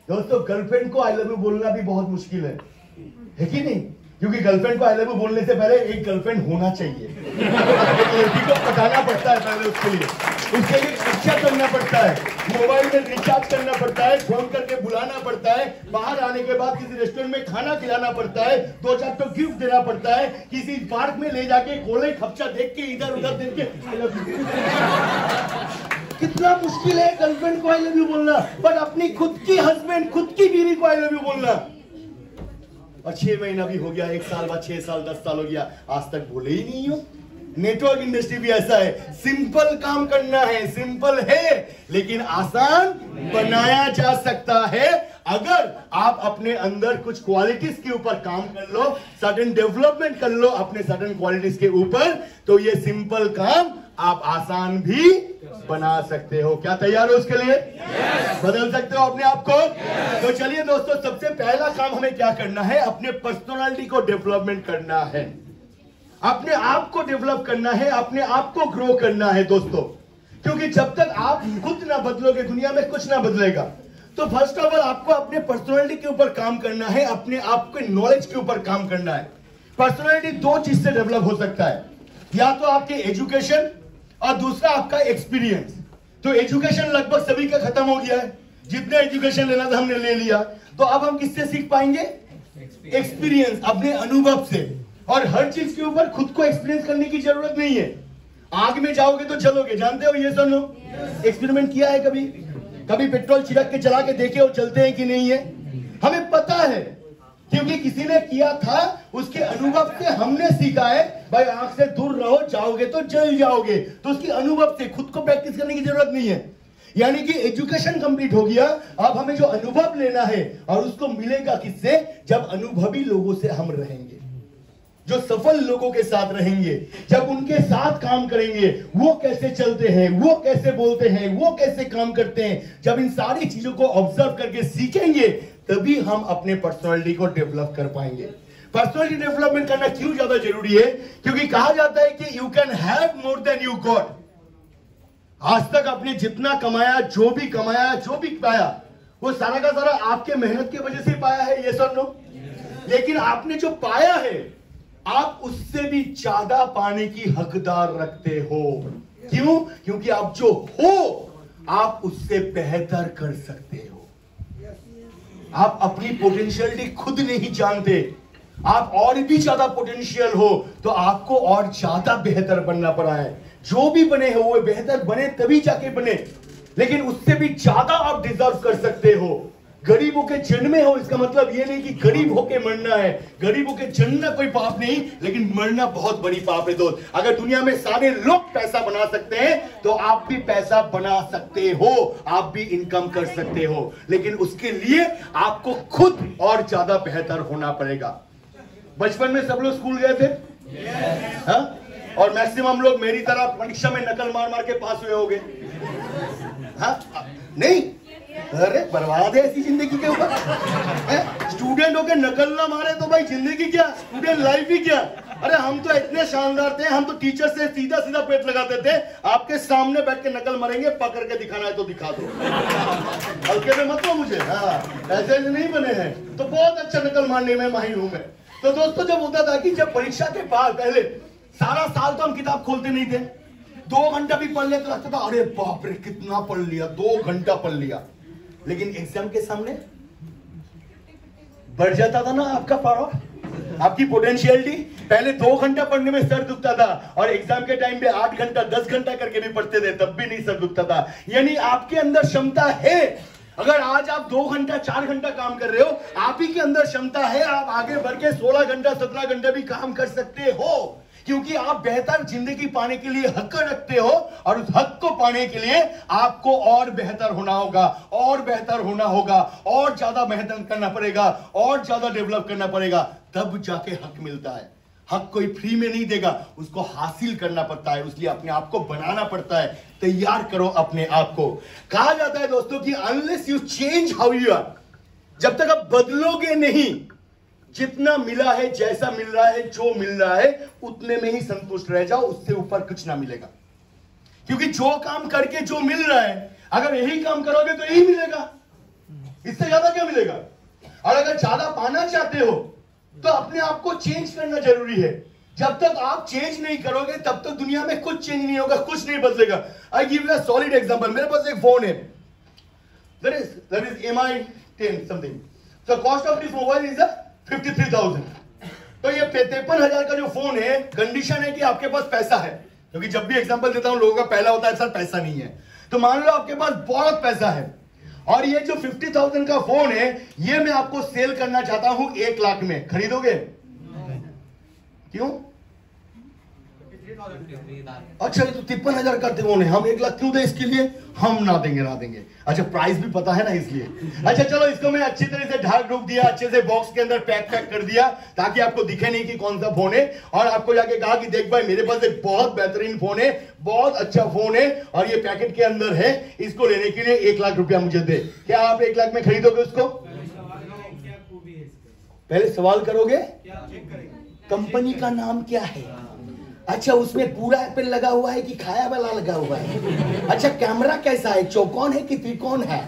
दोस्तों गर्लफ्रेंड को आई लव यू बोलना भी बहुत मुश्किल है कि नहीं? क्योंकि गर्लफ्रेंड को आई लव यू बोलने से पहले एक गर्लफ्रेंड होना चाहिए। एक लड़की को पटाना पड़ता है पहले, उसके लिए खर्चा करना पड़ता है, मोबाइल में रिचार्ज करना पड़ता है, फोन करके बुलाना पड़ता है, बाहर आने के बाद किसी रेस्टोरेंट में खाना खिलाना पड़ता है, 2-4 तो गिफ्ट देना पड़ता है, किसी पार्क में ले जाके कोले खपचा देख के इधर उधर देख के आई लव यू। कितना मुश्किल है गर्लफ्रेंड को आई लव यू बोलना, बट अपनी खुद की हस्बैंड, खुद की बीवी को आई लव यू बोलना। और 6 महीना भी हो गया, 1 साल बाद 6 साल 10 साल हो गया, आज तक बोले ही नहीं हो। नेटवर्क इंडस्ट्री भी ऐसा है, सिंपल काम करना है, सिंपल है लेकिन आसान बनाया जा सकता है अगर आप अपने अंदर कुछ क्वालिटीज के ऊपर काम कर लो, सर्टेन डेवलपमेंट कर लो अपने सर्टेन क्वालिटीज के ऊपर, तो ये सिंपल काम आप आसान भी बना सकते हो। क्या तैयार हो उसके लिए? बदल सकते हो अपने आप को? तो चलिए दोस्तों, सबसे पहला काम हमें क्या करना है? अपने पर्सनालिटी को डेवलपमेंट करना है, अपने आप को डेवलप करना है, अपने आप को ग्रो करना है दोस्तों। क्योंकि जब तक आप खुद ना बदलोगे दुनिया में कुछ ना बदलेगा। तो फर्स्ट ऑफ ऑल आपको अपने पर्सनालिटी के ऊपर काम करना है, अपने आप के नॉलेज के ऊपर काम करना है। पर्सनालिटी 2 चीज से डेवलप हो सकता है, या तो आपके एजुकेशन और दूसरा आपका एक्सपीरियंस। तो एजुकेशन लगभग सभी का खत्म हो गया है, जितने एजुकेशन लेना था हमने ले लिया, तो अब हम किससे सीख पाएंगे? एक्सपीरियंस, अपने अनुभव से। और हर चीज के ऊपर खुद को एक्सपीरियंस करने की जरूरत नहीं है। आग में जाओगे तो जलोगे, जानते हो ये सब लोग? एक्सपेरिमेंट किया है कभी? कभी पेट्रोल छिड़क के चला के देखे और चलते हैं कि नहीं है? हमें पता है क्योंकि किसी ने किया था, उसके अनुभव से हमने सीखा है। भाई आग से दूर रहो, जाओगे तो जल जाओगे। तो उसकी अनुभव से, खुद को प्रैक्टिस करने की जरूरत नहीं है। यानी कि एजुकेशन कंप्लीट हो गया। अब हमें जो अनुभव लेना है, और उसको मिलेगा किससे? जब अनुभवी लोगों से हम रहेंगे, जो सफल लोगों के साथ रहेंगे, जब उनके साथ काम करेंगे। वो कैसे चलते हैं, वो कैसे बोलते हैं, वो कैसे काम करते हैं, जब इन सारी चीजों को ऑब्जर्व करके सीखेंगे, तभी हम अपने पर्सनालिटी को डेवलप कर पाएंगे। पर्सनालिटी डेवलपमेंट करना क्यों ज्यादा जरूरी है? क्योंकि कहा जाता है कि you can have more than you got. आज तक आपने जितना कमाया, जो भी कमाया, जो भी पाया, वो सारा का सारा आपके मेहनत की वजह से पाया है, ये सब लोग। लेकिन आपने जो पाया है, आप उससे भी ज्यादा पाने की हकदार रखते हो। क्यों? क्योंकि आप जो हो, आप उससे बेहतर कर सकते हो। आप अपनी पोटेंशियलिटी खुद नहीं जानते। आप और भी ज्यादा पोटेंशियल हो, तो आपको और ज्यादा बेहतर बनना पड़ा है। जो भी बने हो, वो बेहतर बने तभी जाके बने, लेकिन उससे भी ज्यादा आप डिजर्व कर सकते हो। गरीब होके जन्मे हो, इसका मतलब ये नहीं कि गरीब होके मरना है। गरीब होके जन्मना कोई पाप नहीं, लेकिन मरना बहुत बड़ी पाप है दोस्त। अगर दुनिया में सारे लोग पैसा बना सकते हैं, तो आप भी पैसा बना सकते हो, आप भी इनकम कर सकते हो। लेकिन उसके लिए आपको खुद और ज्यादा बेहतर होना पड़ेगा। बचपन में सब लोग स्कूल गए थे? हाँ? और मैक्सिमम लोग मेरी तरह परीक्षा में नकल मार मार के पास हुए होंगे। हाँ? नहीं? अरे बर्बाद है ऐसी जिंदगी के ऊपर। स्टूडेंट होके नकल ना मारे तो भाई जिंदगी क्या, स्टूडेंट लाइफ ही क्या। अरे हम तो इतने शानदार थे, हम तो टीचर से सीधा सीधा पेट लगाते थे। आपके सामने बैठ के नकल मारेंगे, पकड़ के दिखाना है तो दिखा दो, हल्के में मत लो मुझे। हाँ, ऐसे नहीं बने हैं। तो बहुत अच्छा नकल मारने में माहिर हूं मैं। तो दोस्तों, जब होता था कि जब परीक्षा के बाद पहले सारा साल तो हम किताब खोलते नहीं थे। 2 घंटा भी पढ़ ले तो लगता था अरे बाप रे कितना पढ़ लिया, 2 घंटा पढ़ लिया। लेकिन एग्जाम के सामने बढ़ जाता था ना आपका पावर, आपकी पोटेंशियलिटी। पहले 2 घंटा पढ़ने में सर दुखता था, और एग्जाम के टाइम पे 8 घंटा 10 घंटा करके भी पढ़ते थे, तब भी नहीं सर दुखता था। यानी आपके अंदर क्षमता है। अगर आज आप 2 घंटा 4 घंटा काम कर रहे हो, आप ही के अंदर क्षमता है। आप आगे बढ़ के 16 घंटा 17 घंटा भी काम कर सकते हो, क्योंकि आप बेहतर जिंदगी पाने के लिए हक रखते हो। और उस हक को पाने के लिए आपको और बेहतर होना होगा, और बेहतर होना होगा, और ज्यादा मेहनत करना पड़ेगा, और ज्यादा डेवलप करना पड़ेगा, तब जाके हक मिलता है। हक कोई फ्री में नहीं देगा, उसको हासिल करना पड़ता है। इसलिए अपने आप को बनाना पड़ता है। तैयार करो अपने आप को। कहा जाता है दोस्तों कि unless you change how you are, जब तक आप बदलोगे नहीं, जितना मिला है, जैसा मिल रहा है, जो मिल रहा है, उतने में ही संतुष्ट रह जाओ। उससे ऊपर कुछ ना मिलेगा। क्योंकि जो काम करके जो मिल रहा है, अगर यही काम करोगे तो यही मिलेगा, इससे ज्यादा क्या मिलेगा? और अगर ज्यादा पाना चाहते हो तो अपने आप को चेंज करना जरूरी है। जब तक आप चेंज नहीं करोगे, तब तक दुनिया में कुछ चेंज नहीं होगा, कुछ नहीं बदलेगा। I give you a solid example. मेरे पास एक फोन है, that is MI 10 something. So cost of this mobile is 53,000. तो ये 53,000 का जो फोन है, कंडीशन है कि आपके पास पैसा है। क्योंकि जब भी एग्जांपल देता हूं, लोगों का पहला होता है सर पैसा नहीं है। तो मान लो आपके पास बहुत पैसा है, और ये जो 50,000 का फोन है, ये मैं आपको सेल करना चाहता हूं 1 लाख में, खरीदोगे? क्यों? अच्छा, ये तो 53,000 का फोन है, हम 1 लाख क्यों दे इसके लिए? हम ना देंगे। अच्छा, प्राइस भी पता है ना, इसलिए। अच्छा चलो, इसको मैं अच्छी तरह से ढाक ढूक दिया, अच्छे से बॉक्स के अंदर पैक कर दिया, ताकि आपको दिखे नहीं कि कौन सा फोन है। और आपको जाके कहा कि देख भाई, मेरे पास एक बहुत बेहतरीन फोन है, बहुत अच्छा फोन है, और ये पैकेट के अंदर है, इसको लेने के लिए 1 लाख रुपया मुझे दे। क्या आप 1 लाख में खरीदोगे उसको? पहले सवाल करोगे कंपनी का नाम क्या है। अच्छा, उसमें पूरा एप्पल लगा हुआ है कि खाया वाला लगा हुआ है। अच्छा, कैमरा कैसा है, चौकोन है कि त्रिकोण है।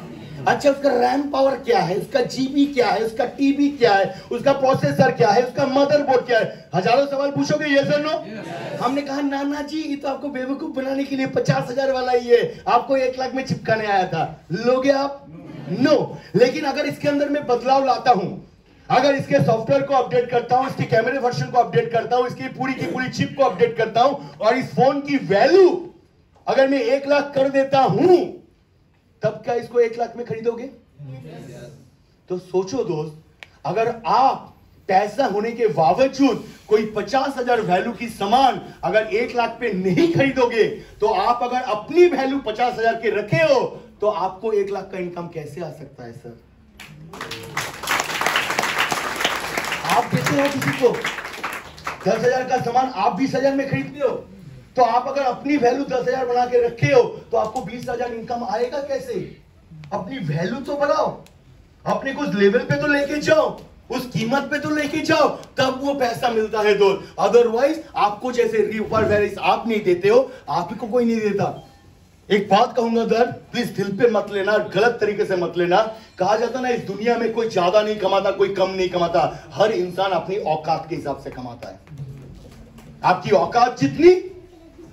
अच्छा, उसका रैम पावर क्या है, उसका जीबी क्या है, उसका टीबी क्या है, उसका प्रोसेसर क्या है, उसका मदरबोर्ड क्या है। हजारों सवाल पूछोगे, ये सर नो। हमने कहा नाना जी, ये तो आपको बेवकूफ बनाने के लिए 50,000 वाला ही है, आपको 1 लाख में चिपकाने आया था। लोगे आप? नो। लेकिन अगर इसके अंदर मैं बदलाव लाता हूं, अगर इसके सॉफ्टवेयर को अपडेट करता हूं, इसके कैमरे वर्जन को अपडेट करता हूं, इसकी पूरी की पूरी चिप को अपडेट करता हूं, और इस फोन की वैल्यू अगर मैं 1 लाख कर देता हूं, तब क्या इसको 1 लाख में खरीदोगे? तो सोचो दोस्त, अगर आप पैसा होने के बावजूद कोई 50,000 वैल्यू की सामान अगर 1 लाख पे नहीं खरीदोगे, तो आप अगर अपनी वैल्यू 50,000 के रखे हो, तो आपको 1 लाख का इनकम कैसे आ सकता है सर? आप देते हो किसी को 10,000 का सामान आप 20,000 में खरीदते हो, तो आप अगर अपनी वैल्यू 10,000 बना के रखे हो, तो आपको 20,000 इनकम आएगा कैसे? अपनी वैल्यू तो बढ़ाओ, अपने कुछ लेवल पे तो लेके जाओ, उस कीमत पे तो लेके जाओ, तब वो पैसा मिलता है दोस्त। अदरवाइज आपको जैसे रिवर्स आप नहीं देते हो, आप ही को कोई नहीं देता। एक बात कहूंगा दर्द, प्लीज दिल पे मत लेना, गलत तरीके से मत लेना। कहा जाता ना, इस दुनिया में कोई ज्यादा नहीं कमाता, कोई कम नहीं कमाता, हर इंसान अपनी औकात के हिसाब से कमाता है। आपकी औकात जितनी,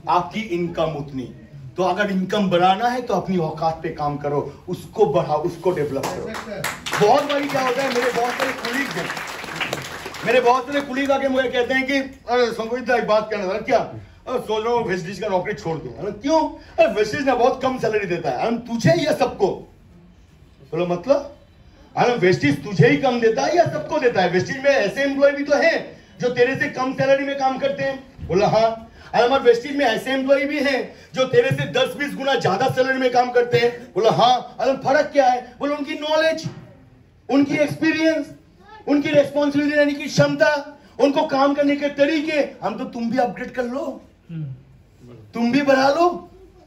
आपकी इनकम उतनी। तो अगर इनकम बढ़ाना है तो अपनी औकात पे काम करो, उसको बढ़ाओ, उसको डेवलप करो। बहुत बारी क्या होता है, मेरे बहुत सारे कुलीग हैं, मेरे बहुत सारे कुलीग आके मुझे कहते हैं कि अरे संकोच एक बात कहना था, क्या सोच रहा हूँ वेस्टिज का नौकरी छोड़ दूं। क्यों? अरे वेस्टिज ना बहुत कम सैलरी देता है। अरे तुझे या सबको? बोलो मतलब? अरे वेस्टिज तुझे ही कम देता है या सबको देता है? वेस्टिज में ऐसे एम्प्लॉय भी तो हैं जो तेरे से कम सैलरी में काम करते हैं। बोला हाँ। हमारे वेस्टिज में ऐसे एम्प्लॉय भी हैं जो तेरे से 10-20 गुना ज्यादा सैलरी में काम करते हैं। बोला हाँ। अरे फर्क क्या है? बोला उनकी नॉलेज, उनकी एक्सपीरियंस, उनकी रेस्पॉन्सिबिलिटी लेने की क्षमता, उनको काम करने के तरीके। हम तो तुम भी अपग्रेड कर लो, तुम भी बढ़ा लो,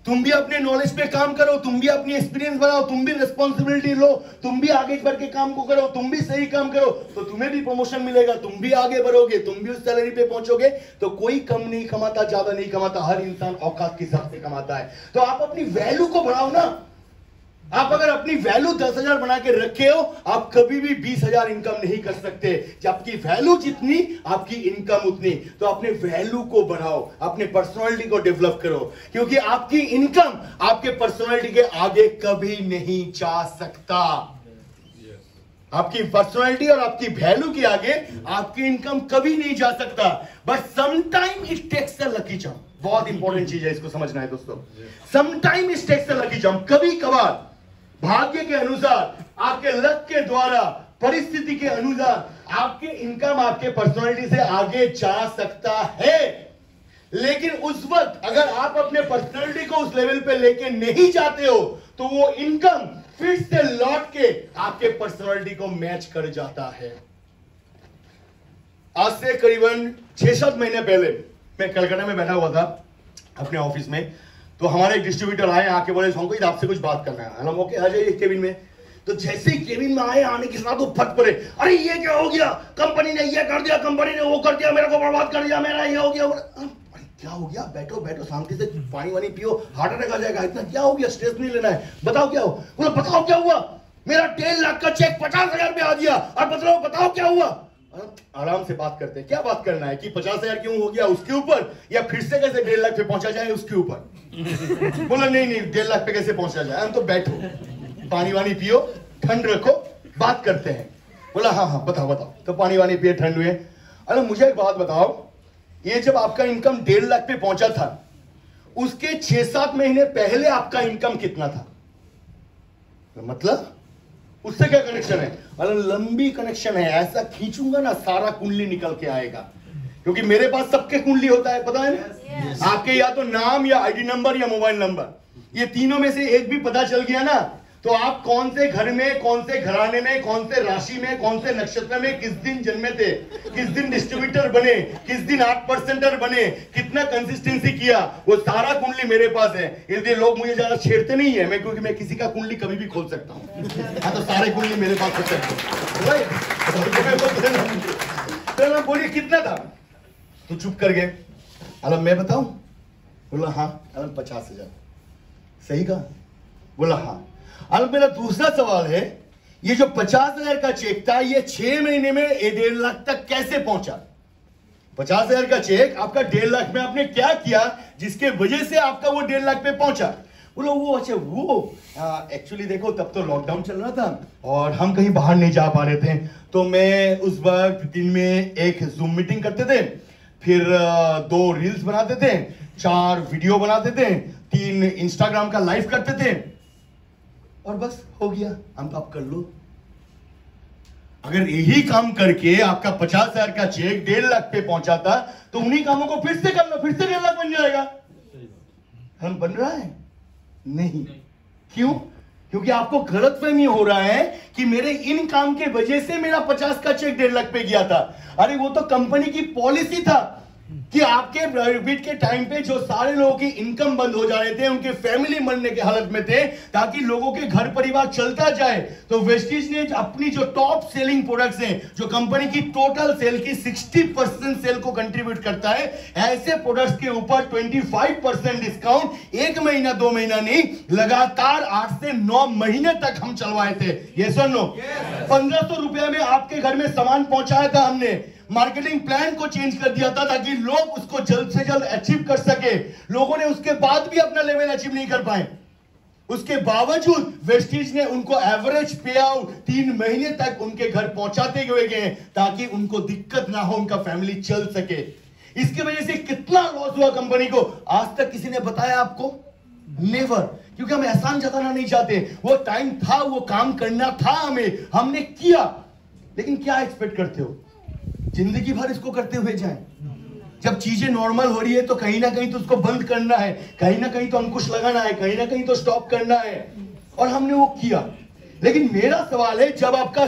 तुम भी अपने नॉलेज पे काम करो, तुम भी अपनी एक्सपीरियंस बढ़ाओ, तुम भी रिस्पॉन्सिबिलिटी लो, तुम भी आगे बढ़ के काम को करो, तुम भी सही काम करो, तो तुम्हें भी प्रमोशन मिलेगा, तुम भी आगे बढ़ोगे, तुम भी उस सैलरी पे पहुंचोगे। तो कोई कम नहीं कमाता, ज्यादा नहीं कमाता, हर इंसान औकात के हिसाब से कमाता है। तो आप अपनी वैल्यू को बढ़ाओ ना। आप अगर अपनी वैल्यू 10,000 बना के रखे हो, आप कभी भी 20,000 इनकम नहीं कर सकते। जब आपकी वैल्यू जितनी, आपकी इनकम उतनी। तो अपने वैल्यू को बढ़ाओ, अपने पर्सनालिटी को डेवलप करो, क्योंकि आपकी इनकम आपके पर्सनालिटी के आगे कभी नहीं जा सकता। आपकी पर्सनालिटी और आपकी वैल्यू के आगे आपकी इनकम कभी नहीं जा सकता। But sometime it takes a lucky jump. बहुत इंपॉर्टेंट चीज है, इसको समझना है दोस्तों। Sometime it takes a lucky jump. कभी कभार भाग्य के अनुसार, आपके लक के द्वारा, परिस्थिति के अनुसार आपके इनकम आपके पर्सनालिटी से आगे जा सकता है। लेकिन उस वक्त अगर आप अपने पर्सनालिटी को उस लेवल पे लेके नहीं जाते हो, तो वो इनकम फिर से लौट के आपके पर्सनालिटी को मैच कर जाता है। आज से करीबन 6-7 महीने पहले मैं कलकत्ता में बैठा हुआ था अपने ऑफिस में। तो हमारे एक डिस्ट्रीब्यूटर आए, आके बोले संकोच आपसे कुछ बात करना है। हम ओके आ जाइए केबिन में। तो जैसे ही केबिन में आए, आने के साथ वो फट पड़े, अरे ये क्या हो गया, कंपनी ने ये कर दिया, कंपनी ने वो कर दिया, मेरे को बर्बाद कर दिया, मेरा ये हो गया। अरे क्या हो गया? बैठो बैठो, शांति से पानी वानी पियो, हार्ट अटैक आ जाएगा। इतना क्या हो गया? स्ट्रेस नहीं लेना है। बताओ क्या हो? बोला बताओ क्या हुआ? मेरा 1.5 लाख का चेक 50,000 में आ गया। और बताओ क्या हुआ? आराम से बात करते हैं। क्या बात करना है कि 50,000 क्यों हो गया उसके ऊपर, या फिर से कैसे 1.5 लाख पे पहुंचा जाए उसके ऊपर। बोला नहीं 1.5 लाख पे कैसे पहुंचा जाए। हम तो बैठो, पानी वानी पियो, ठंड रखो, बात करते हैं। बोला हाँ बताओ। तो पानी वानी पिए, ठंड हुए। अरे मुझे एक बात बताओ, ये जब आपका इनकम 1.5 लाख पे पहुंचा था, उसके 6-7 महीने पहले आपका इनकम कितना था? मतलब उससे क्या कनेक्शन है? अरे लंबी कनेक्शन है। ऐसा खींचूंगा ना, सारा कुंडली निकल के आएगा, क्योंकि मेरे पास सबके कुंडली होता है, पता है ना? आपके या तो नाम या आईडी नंबर या मोबाइल नंबर, ये तीनों में से एक भी पता चल गया ना, तो आप कौन से घर में, कौन से घराने में, कौन से राशि में, कौन से नक्षत्र में किस दिन जन्मे थे, किस दिन डिस्ट्रीब्यूटर बने, किस दिन 8%er बने, कितना कंसिस्टेंसी किया, वो सारा कुंडली मेरे पास है। इसलिए लोग मुझे ज्यादा छेड़ते नहीं है, मैं, क्योंकि मैं किसी का कुंडली कभी भी खोल सकता हूँ। हाँ, तो सारे कुंडली मेरे पास होते हैं। तो बोलिए कितना था? तो चुप कर गए। अरे मैं बताऊं? बोला हाँ। अरे 50,000। सही कहा? बोला हाँ। अब मेरा दूसरा सवाल है, ये जो 50,000 का चेक था, ये 6 महीने में 1.5 लाख तक कैसे पहुंचा? 50,000 का चेक आपका 1.5 लाख में आपने क्या किया जिसके वजह से आपका वो 1.5 लाख पे पहुंचा? बोलो वो अच्छा वो एक्चुअली देखो तब तो लॉकडाउन चल रहा था और हम कहीं बाहर नहीं जा पा रहे थे, तो मैं उस वक्त दिन में एक जूम मीटिंग करते थे, फिर 2 रील्स बनाते थे, 4 वीडियो बनाते थे, 3 इंस्टाग्राम का लाइव करते थे और बस हो गया। हम तो आप कर लो। अगर यही काम करके आपका 50,000 का चेक 1.5 लाख पे पहुंचाता तो उन्हीं कामों को फिर से करना, फिर से 1.5 लाख बन जाएगा। हम बन रहा है नहीं। क्यों? क्योंकि आपको गलतफहमी हो रहा है कि मेरे इन काम के वजह से मेरा 50 का चेक 1.5 लाख पे गया था। अरे वो तो कंपनी की पॉलिसी था कि आपके रिपीट के टाइम पे जो सारे लोगों की इनकम बंद हो जा रहे थे, उनके फैमिली मरने के हालत में थे, ताकि लोगों के घर परिवार चलता जाए, तो वेस्टीज ने अपनी जो टॉप सेलिंग प्रोडक्ट्स हैं, जो कंपनी की टोटल सेल की 60% सेल को कंट्रीब्यूट करता है, ऐसे प्रोडक्ट्स के ऊपर 25% डिस्काउंट 1 महीना 2 महीना नहीं, लगातार 8 से 9 महीने तक हम चलवाए थे। ये सुन लो, 1500 रुपए में आपके घर में सामान पहुंचाया था हमने। मार्केटिंग प्लान को चेंज कर दिया था ताकि लोग उसको जल्द से जल्द अचीव कर सके। लोगों ने उसके बाद भी अपना लेवल अचीव नहीं कर पाए। उसके बावजूद वेस्टीज ने उनको एवरेज पे आउट 3 महीने तक उनके घर पहुंचाते हुए गए ताकि उनको दिक्कत ना हो, उनका फैमिली चल सके। इसकी वजह से कितना लॉस हुआ कंपनी को, आज तक किसी ने बताया आपको? नेवर। क्योंकि हम एहसान जताना नहीं चाहते। वो टाइम था, वो काम करना था हमें, हमने किया। लेकिन क्या एक्सपेक्ट करते हो जिंदगी भर इसको करते हुए जाएं? जब चीजें नॉर्मल हो रही है तो कहीं ना कहीं तो उसको बंद करना है, कहीं ना कहीं तो अंकुश लगाना है, कहीं ना कहीं तो स्टॉप करना है, और हमने वो किया। लेकिन मेरा सवाल है, जब आपका